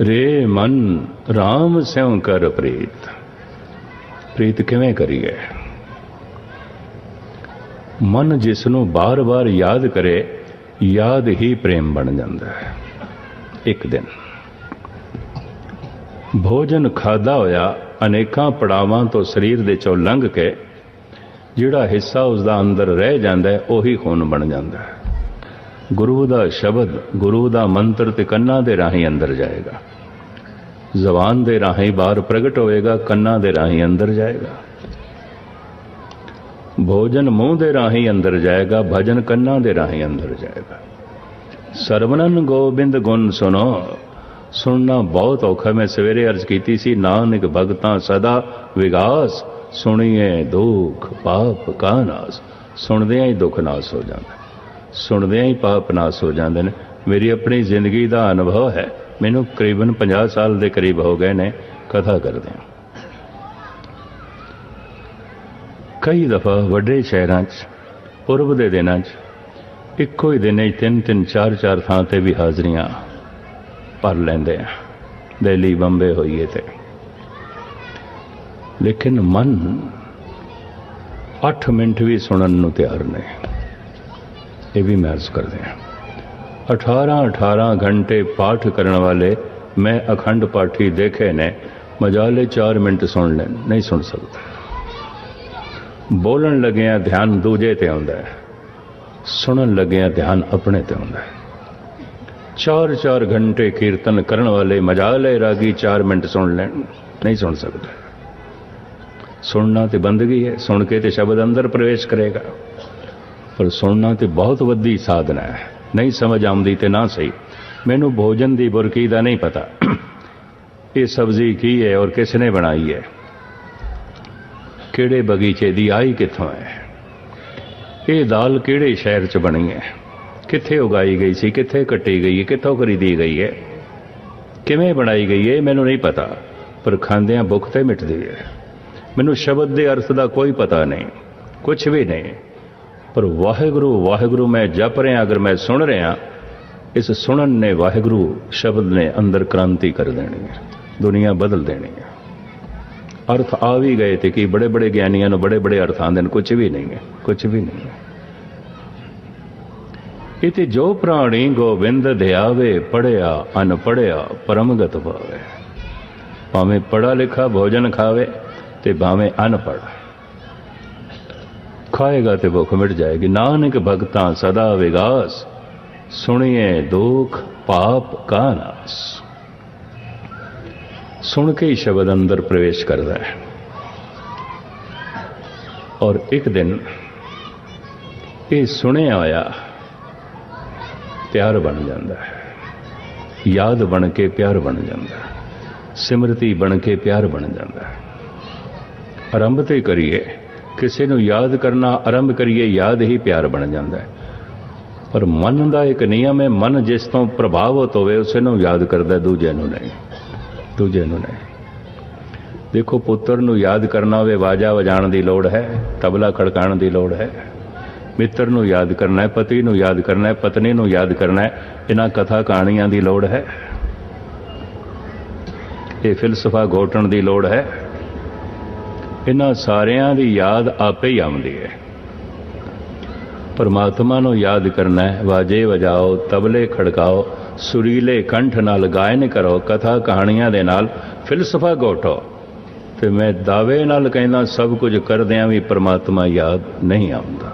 रे मन राम स्यों कर प्रीत, प्रीत किवें करिए? मन जिसनों बार बार याद करे, याद ही प्रेम बन जाता है। एक दिन भोजन खादा होया, अनेकां पड़ावां तो शरीर दे चों लंघ के जिहड़ा हिस्सा उसका अंदर रह जाता है, उही खून बन जाता है। गुरु का शब्द, गुरु का मंत्र ते कन्ना दे राही अंदर जाएगा, जबान दे राही बाहर प्रगट होएगा, कन्ना दे राही अंदर जाएगा। भोजन मुंह दे राही अंदर जाएगा, भजन कन्ना दे राही अंदर जाएगा। सरवणन गोबिंद गुण सुनो, सुनना बहुत औखा। मैं सवेरे अर्ज की सी, नानक भगतां सदा विगास, सुनिए दुख पाप का नाश। सुनदिया ही दुख नाश हो जाता, सुनदिया ही पाप नाश हो जाते हैं। मेरी अपनी जिंदगी का अनुभव है, मैनू करीबन 50 साल के करीब हो गए ने कथा करदे। कई दफा वड्डे शहरां च पुरब दे दिनां च इक्को ही दिन 3-3 4-4 थां ते भी हाजरियां भर लेंदे हैं, दिल्ली बंबे होइए थे। लेकिन मन 8 मिनट भी सुनन नूं तैयार नहीं। ये भी मैं अर्ज कर दें, 18-18 घंटे पाठ करने वाले मैं अखंड पाठी देखे ने, मजाले 4 मिनट सुन लैन, नहीं सुन सकते। बोलन लग्या ध्यान दूजे ते आउंदा है, सुनन लग्या ध्यान अपने ते आउंदा है। 4-4 घंटे कीर्तन करने वाले मजाले रागी 4 मिनट सुन लैन, नहीं सुन सकते। सुनना तो बंदगी है, सुन के तो शब्द अंदर प्रवेश करेगा, पर सुनना तो बहुत वड्डी साधना है। नहीं समझ आउंदी ते ना सही, मैनू भोजन दी बुरकी दा नहीं पता, ये सब्जी की है और किसने बनाई है, किहड़े बगीचे दी आई कित्थों है, ये दाल किहड़े शहर च बनी है, कित्थे उगाई गई सी, कित्थे कट्टी गई है, कित्थों खरीदी गई है, किवें बनाई गई है, मैनू नहीं पता, पर खांदियां भुख ते मिटदी है। मैनू शब्द के अर्थ का कोई पता नहीं, कुछ भी नहीं, पर वाहिगुरु वाहिगुरु मैं जप रहा, अगर मैं सुन रहा, इस सुनन ने वाहिगुरु शब्द ने अंदर क्रांति कर देनी है, दुनिया बदल देनी है। अर्थ आ भी गए थे कि बड़े बड़े ज्ञानियों ने बड़े बड़े अर्थ आंदे, कुछ भी नहीं है, कुछ भी नहीं है। इति जो प्राणी गोविंद ध्यावे, पढ़िया अनपढ़िया परमगत पावे। भावें पढ़ा लिखा भोजन खावे ते भावें अनपढ़, खाएगा तो भुख मिट जाएगी। नानक भगतां सदा विगास, सुनिए दुख पाप का नाश। सुन के ही शब्द अंदर प्रवेश करता है, और एक दिन ये सुने आया प्यार बन जाता है, याद बन के प्यार बन जाता है, सिमरती बन के प्यार बन जाता है। आरंभ तो करिए, किसी को याद करना आरंभ करिए, याद ही प्यार बन जाता है। पर मन का एक नियम है, मन जिस तो प्रभावित होवे उसे नूं याद करता, दूजे नूं नहीं, दूजे नूं नहीं। देखो पुत्र नूं याद करना होवे, वाजा वजाण की लोड़ है, तबला खड़काण की लोड़ है। मित्र नूं याद करना है, पति नूं याद करना है, पत्नी नूं याद करना है, इन्हां कथा कहानियां की लोड़ है, ये फिलसफा घोटण की लोड़ है। इन्हां सारियां दी याद आपे ही आउंदी है। परमात्मा नूं याद करना है, वाजे वजाओ, तबले खड़काओ, सुरीले कंठ नाल गायन करो, कथा कहानियां दे नाल फिलसफा घोटो। तो मैं दावे नाल कहना सब कुछ करदियां भी परमात्मा याद नहीं आउंदा,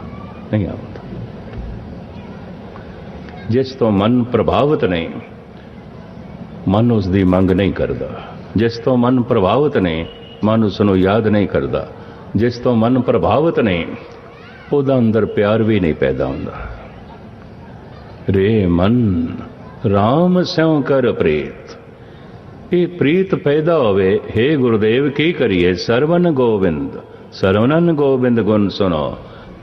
नहीं आउंदा। जिस तो मन प्रभावित नहीं, मन उसकी मंग नहीं करता। जिस तो मन प्रभावित नहीं, मन उसनूं याद नहीं करता। जिस तो मन प्रभावित नहीं, ਉਹਦਾ अंदर प्यार भी नहीं पैदा होता। रे मन राम स्यों कर प्रीत, ये प्रीत पैदा होवे, हे गुरुदेव की करिए। सरवन गोविंद, सरवनन गोविंद गुण सुनो,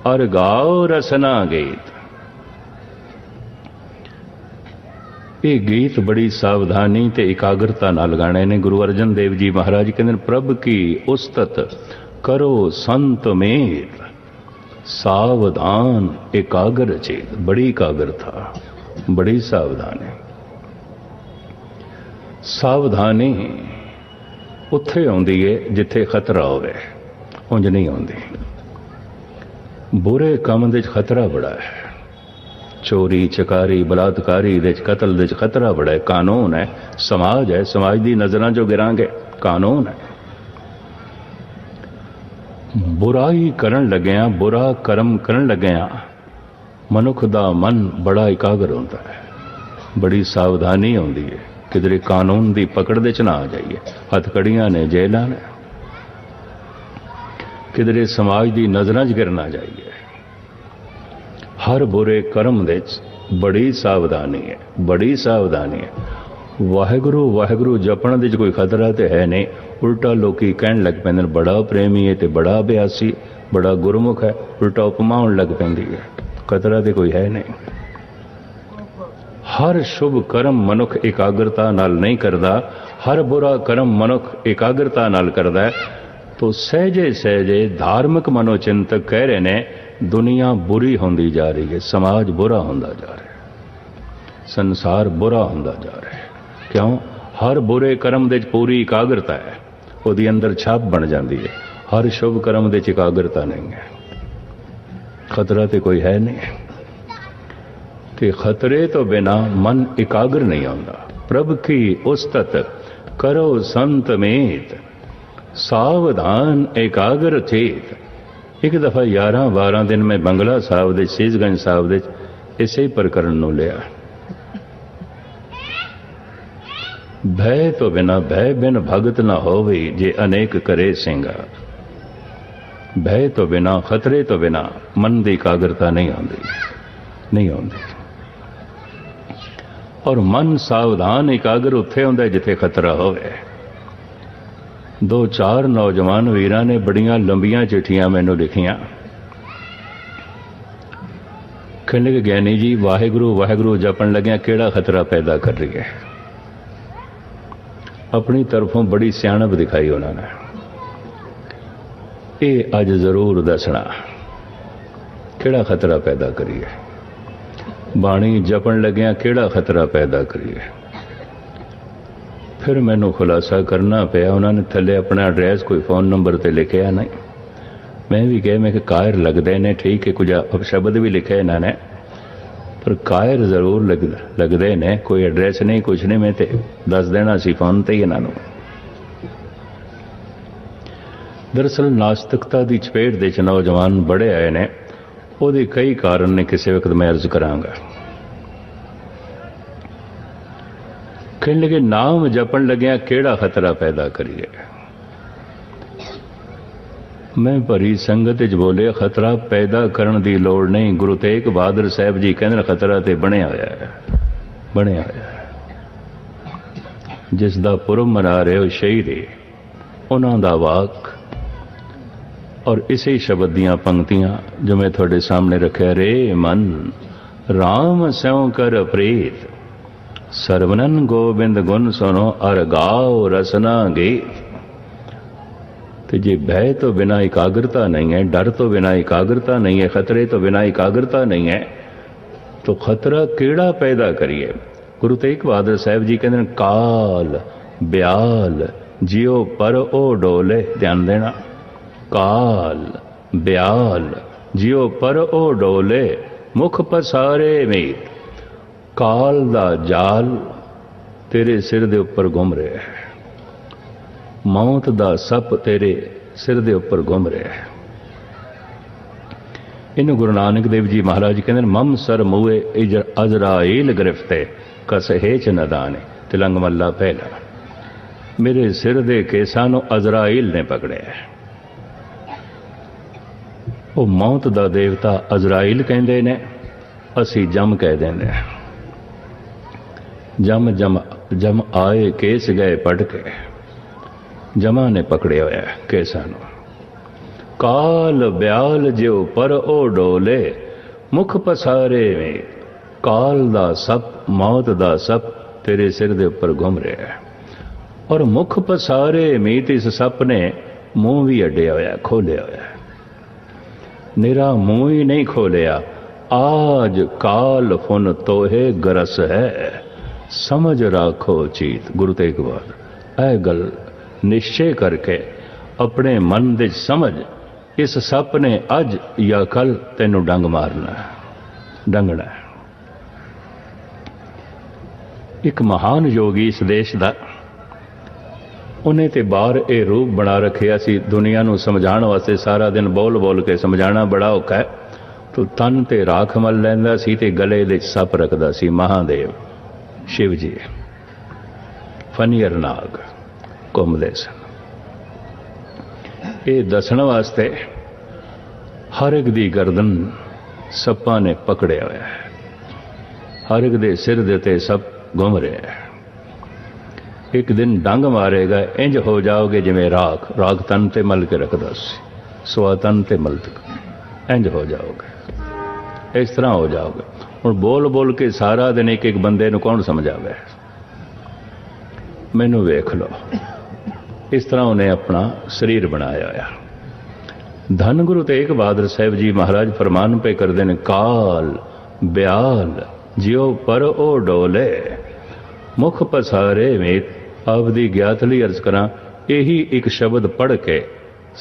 और गाओ रसना गीत। ये गीत बड़ी सावधानी ते एकाग्रता नाल गाने ने। गुरु अर्जन देव जी महाराज कहते प्रभ की उस्तत करो संत मेल, सावधान एकाग्र चेत। बड़ी एकाग्र था, बड़ी सावधान है। सावधानी उत्थे आउंदी है जिथे खतरा होवे, उंज नहीं आउंदी। बुरे काम दे खतरा बड़ा है, चोरी चकारी बलात्कारी दे कतल दे खतरा बड़ा है। कानून है, समाज है, समाज दी नजरां जो गिरांगे, कानून है। बुराई करन लग्या, बुरा कर्म करन लग्या, मनुख दा मन बड़ा एकाग्र होता है, बड़ी सावधानी आउंदी है। किधरे कानून दी पकड़ दे च ना आ जाइए, हथकड़ियां ने, जेलां ने, किधरे समाज दी नजरां च गिर ना जाइए। हर बुरे कर्म दे बड़ी सावधानी है, बड़ी सावधानी है। वाहिगुरु वाहिगुरु जपण दे कोई खतरा तो है नहीं, उल्टा लोकी कहन लग पैंदे बड़ा प्रेमी है, तो बड़ा अभ्यासी, बड़ा गुरमुख है, उल्टा उपमा होण लग पैंदी है। खतरा तो कोई है नहीं। हर शुभ कर्म मनुख एकाग्रता नाल नहीं करता, हर बुरा कर्म मनुख एकाग्रता नाल करता है। तो सहजे सहजे धार्मिक मनोचिंतक कह रहे ने दुनिया बुरी होंदी जा रही है, समाज बुरा होंदा जा रहा है, संसार बुरा होंदा जा रहा है। क्यों? हर बुरे कर्म दे पूरी एकाग्रता है, ਉਹਦੀ अंदर छाप बन जाती है। हर शुभ कर्म दे एकाग्रता नहीं है, खतरा तो कोई है नहीं। तो खतरे तो बिना मन एकाग्र नहीं आता। प्रभ की उस्तत करो संत मेत, सावधान एकाग्र चेत। एक दफ़ा 11-12 दिन मैं बंगला साहब दे सीसगंज साहब दे इसे प्रकरण नूं लिया। भय तो बिना भय बिन भगत ना होवे, जे अनेक करे सिंगा। भय तो बिना, खतरे तो बिना मन की एकाग्रता नहीं आती, नहीं आती। और मन सावधान एकाग्र उत्थे हुंदा जिथे खतरा होवे। 2-4 नौजवान वीरां ने बड़ियां लंबियां चिट्ठियां मैनू लिखियां। कहने लगे ज्ञानी जी वाहिगुरु वाहिगुरु जपन लग्या केड़ा खतरा पैदा कर रही है। अपनी तरफों बड़ी सियाणप दिखाई उन्होंने। ये अज जरूर दसना केड़ा खतरा पैदा करिए। बाणी जपन लग्या केड़ा खतरा पैदा करिए। फिर मैनू खुलासा करना पिया। उन्होंने थले अपना एड्रैस कोई फोन नंबर ते लिखिया नहीं। मैं भी कहा मैं कायर लगते ने, ठीक है कुछ शब्द भी लिखे इन्होंने, पर कायर जरूर लगते ने। कोई एड्रैस नहीं कुछ नहीं, मैं तो दस देना सी फोन ते ही इन्हों। दरअसल नास्तिकता की चपेट दे च नौजवान बड़े आए ने। ਉਹਦੇ कई कारण ने, किसी वक्त मैं अर्ज करांगा। कहने लगे नाम जपन लग्या केड़ा खतरा पैदा करिए। मैं भरी संगत च बोले खतरा पैदा करने की लोड़ नहीं। गुरु तेग बहादुर साहब जी कहते खतरा तो बनया होया है, बनया होया है। जिसका पुरब मना रहे हो शहीद उन्हों का वाक और इसे शब्द दियां पंक्तियां जो मैं थोड़े सामने रखे। रे मन राम स्यों कर प्रीत, सरवनन गोबिंद गुण सुनो अर गाओ रसना गीत। तो जे भय तो बिना एकाग्रता नहीं है, डर तो बिना एकाग्रता नहीं है, खतरे तो बिना एकाग्रता नहीं है, तो खतरा केड़ा पैदा करिए। गुरु तेग बहादुर साहब जी कहते काल ब्याल जियो पर ओ डोले। ध्यान देना, काल ब्याल जियो पर ओ डोले, मुख पसारे मीत। काल दा जाल तेरे सिर दे उपर घूम रहा है, मौत दा सप तेरे सिर दे उपर घूम रहा है। इन गुरु नानक देव जी महाराज कहते मम सर मुए अजराइल गिरफ्ते कस हेच नदाने। तिलंग मल्ला पहला। मेरे सिर दे केसां नूं अजराइल ने पकड़िया। वो मौत दा देवता अजराइल कहते ने, असी जम कह देंगे। जम जम जम आए केस गए पढ़ के, जमा ने पकड़े होया केसां नूं। काल ब्याल ज्यो पर ओ डोले, मुख पसारे में। काल दा सप, मौत दा सप तेरे सिर दे उपर घूम रहा है। और मुख पसारे मीत, इस सप ने मुंह भी अड्डिया होया, खोलिया होया। निरा मुंह ही नहीं खोलिया, आज काल फुन तोहे गरस है, समझ राखो चीत। गुरु तेग बहादुर ऐ गल निश्चय करके अपने मन दे समझ, इस सप ने अज या कल तेनों डंग मारना, डंगना। एक महान योगी इस देश का, उन्हें ते बाहर ये रूप बना रखिया सी दुनिया नूं समझाने वास्ते। सारा दिन बोल बोल के समझाना बड़ा औखा है। तो तन ते राख मल लैंदा सी ते गले दे सप रखदा सी। महादेव शिव जी फनियर नाग घूमदे सन। ये दसण वास्ते हर एक दी गर्दन सप्पां ने पकड़िया होया है, हर एक दे सिर दे ते सप घूम रहा है। एक दिन डंग मारेगा, इंज हो जाओगे जिमें राख, राख तन ते मल के रखदा सी, सुआ तन ते मल के इंज हो जाओगे, इस तरह हो जाओगे। हुण बोल बोल के सारा दिन एक एक बंदे नूं कौन समझावे। मैनू वेख लो, इस तरह उन्हें अपना शरीर बनाया होया। धन गुरु तेग बहादुर साहब जी महाराज फरमान पे करते हैं, काल ब्याल जियो पर ओ डोले, मुख पसारे में। आपदी ज्ञात लई अर्ज करा, यही एक शब्द पढ़ के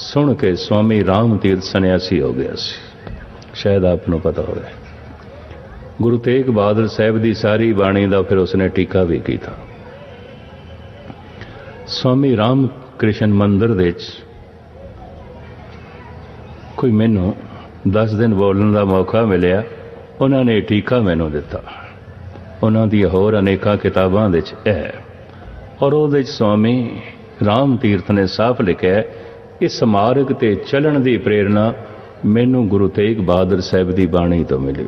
सुन के स्वामी राम तीर्थ सन्यासी हो गया सी। शायद आपको पता हो। गुरु तेग बहादुर साहब की सारी बाणी का फिर उसने टीका भी किया। स्वामी राम कृष्ण मंदिर दे कोई मैनू 10 दिन बोलने का मौका मिलिया। उन्होंने टीका मैनू दिता, उन्हों दी होर अनेक किताबां दे है, और वो स्वामी राम तीर्थ ने साफ लिखा है, इस मार्ग ते चलन की प्रेरणा मैनू गुरु तेग बहादुर साहब की बाणी तो मिली।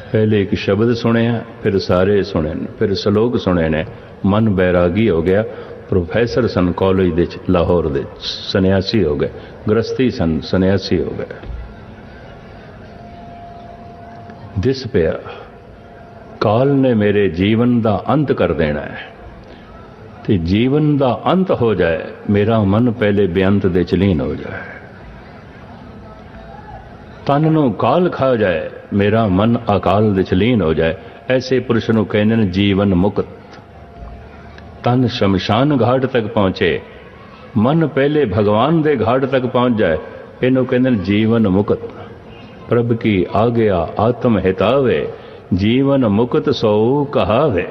पहले एक शब्द सुनिया, फिर सारे सुने, फिर श्लोक सुने ने, मन बैरागी हो गया। प्रोफैसर सन कॉलेज दे लाहौर दे, सन्यासी हो गए, गृहस्थी सन सन्यासी हो गए। दिस पिया काल ने मेरे जीवन का अंत कर देना है, तो जीवन का अंत हो जाए, मेरा मन पहले बेअंत दे चलीन हो जाए। तन नूं काल खा जाए, मेरा मन अकाल दे चलीन हो जाए। ऐसे पुरुष नूं कहंदे ने जीवन मुक्त। तन शमशान घाट तक पहुंचे, मन पहले भगवान दे घाट तक पहुंच जाए, इनू कहंदे ने जीवन मुक्त। प्रभ की आज्ञा आत्म हितावे, जीवन मुक्त सो कहावे।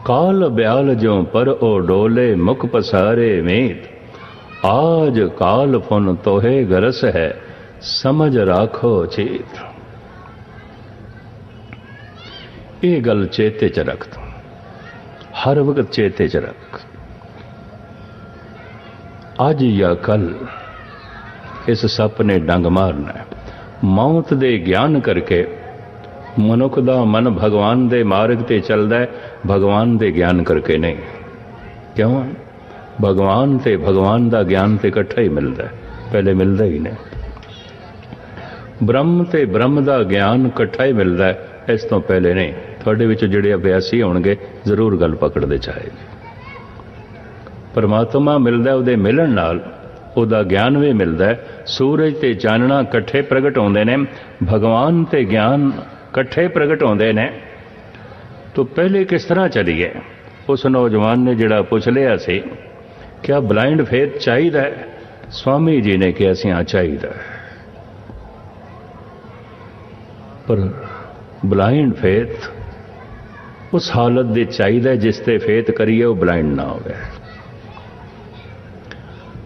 काल ब्याल जो पर ओ डोले, मुख पसारे मीत। आज काल फुन तोहे गरस है, समझ राखो चेत। ये गल चेते च रख, हर वक्त चेते च रख। अज या कल इस सप ने डंग मारना है। मौत दे ज्ञान करके मनुख दा मन भगवान दे मार्ग ते चलदा है, भगवान दे ज्ञान करके नहीं। क्यों? भगवान ते भगवान दा ज्ञान ते इकट्ठा ही मिलता है, पहले मिलता ही नहीं। ब्रह्म ते ब्रह्म दा ज्ञान इकट्ठा ही मिलता है, इस तो पहले नहीं। थोड़े विच जिहड़े अभ्यासी होणगे जरूर गल पकड़ते चाहेगी। परमात्मा मिलता है, उहदे मिलन नाल उहदा ज्ञान भी मिलता है। सूरज ते चानना इकट्ठे प्रगट होंदे ने, भगवान ते ज्ञान इकट्ठे प्रगट होंदे ने। तो पहले किस तरह चलीए? उस नौजवान ने जिहड़ा पुछ लिया सी, क्या ब्लाइंड फेथ चाहिदा है? स्वामी जी ने कहा सी हाँ चाहिदा है, पर ब्लाइंड फेथ उस हालत दे चाहिदा है जिस ते फेथ करिए वो ब्लाइंड ना होवे।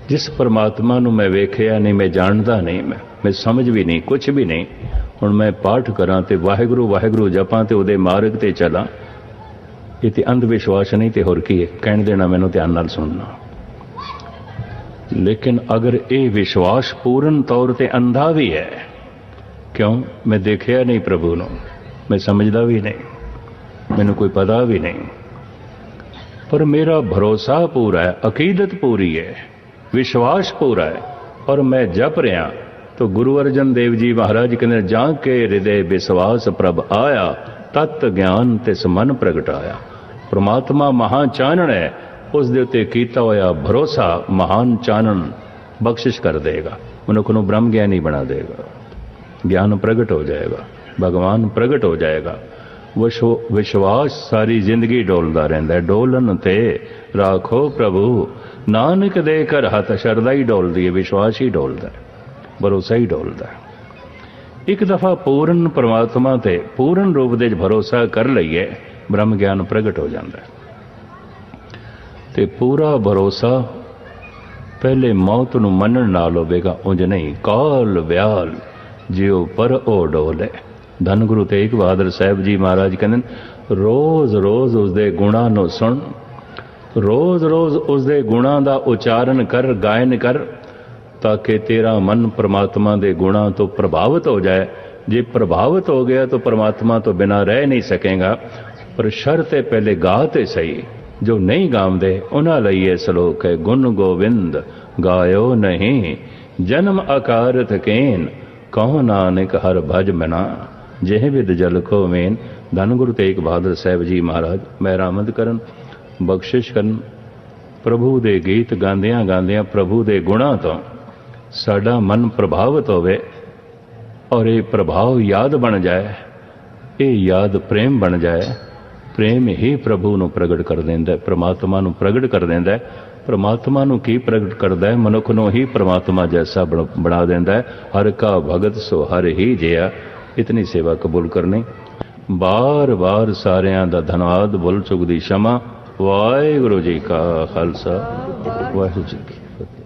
जिस परमात्मा नूं मैं वेखिया नहीं, मैं जानता नहीं, मैं समझ भी नहीं, कुछ भी नहीं, हुण मैं पाठ करां ते वाहिगुरू वाहिगुरू जपां ते उहदे मार्ग ते चलां, ये ते अंध विश्वास नहीं ते होर की है? कहण देना मैनूं ध्यान नाल सुनना। लेकिन अगर ये विश्वास पूर्ण तौर ते अंधा भी है, क्यों? मैं देखिया नहीं प्रभु नूं, मैं समझदा भी नहीं, मैनूं कोई पता भी नहीं, पर मेरा भरोसा पूरा है, अकीदत पूरी है, विश्वास पूरा है, और मैं जप रहा। तो गुरु अर्जन देव जी महाराज कहते, जाके हृदय विश्वास प्रभ आया, तत् ज्ञान तिस मन प्रगटाया। परमात्मा महान चानण है, उस दे उत्ते कीता होया भरोसा महान चानण बख्शिश कर देगा, मनुख नूं ब्रह्म ज्ञानी बना देगा, ज्ञान प्रगट हो जाएगा, भगवान प्रगट हो जाएगा। विश्वास सारी जिंदगी डोलता रहता है। डोलन ते राखो प्रभु नानक दे कर हथ, शरदा ही डोलती है, विश्वास ही डोलता है, भरोसा ही डोलता है। एक दफा पूर्ण परमात्मा ते पूर्ण रूप दे भरोसा कर लईए, ब्रह्म ज्ञान प्रगट हो जाता है। ते पूरा भरोसा पहले मौत नूं मनण नाल होवेगा, उंज नहीं। काल व्याल जियो पर ओ डोले। धन गुरु तेग बहादुर साहब जी महाराज कहते, रोज रोज उसदे गुणां नूं सुण, रोज रोज उसदे गुणां दा उचारण कर, गायन कर, ताकि तेरा मन परमात्मा दे गुणां तो प्रभावित हो जाए। जे प्रभावित हो गया तो परमात्मा तो बिना रह नहीं सकेगा। पर शर्त है पहले गा ते सही। जो नहीं गावदे उन्हां लई ये श्लोक है, गुण गोविंद गायो नहीं, जन्म अकारथ केन, कहो नानक हर भज मना, जेह विद जल को मेन। धन गुरु तेग बहादुर साहब जी महाराज मेहरामद करन, बख्शिश करन। प्रभु दे गीत गांदियां गांदियां प्रभु दे गुणां तो साडा मन प्रभावित होवे, और ये प्रभाव याद बन जाए, ये याद प्रेम बन जाए। प्रेम ही प्रभु नूं प्रगट कर देंदा है, परमात्मा नूं प्रगट कर देंदा है। परमात्मा नूं की प्रगट करदा है? मनुख नूं ही परमात्मा जैसा बना देंदा है। हर का भगत सो हर ही जिया। इतनी सेवा कबूल करनी। ਬਾਰ-ਬਾਰ ਸਾਰਿਆਂ ਦਾ ਧੰਨਵਾਦ, ਭੁੱਲ ਚੁੱਕ ਦੀ क्षमा। ਵਾਹਿਗੁਰੂ ਜੀ ਕਾ ਖਾਲਸਾ, ਵਾਹਿਗੁਰੂ ਜੀ ਕੀ ਫਤਿਹ।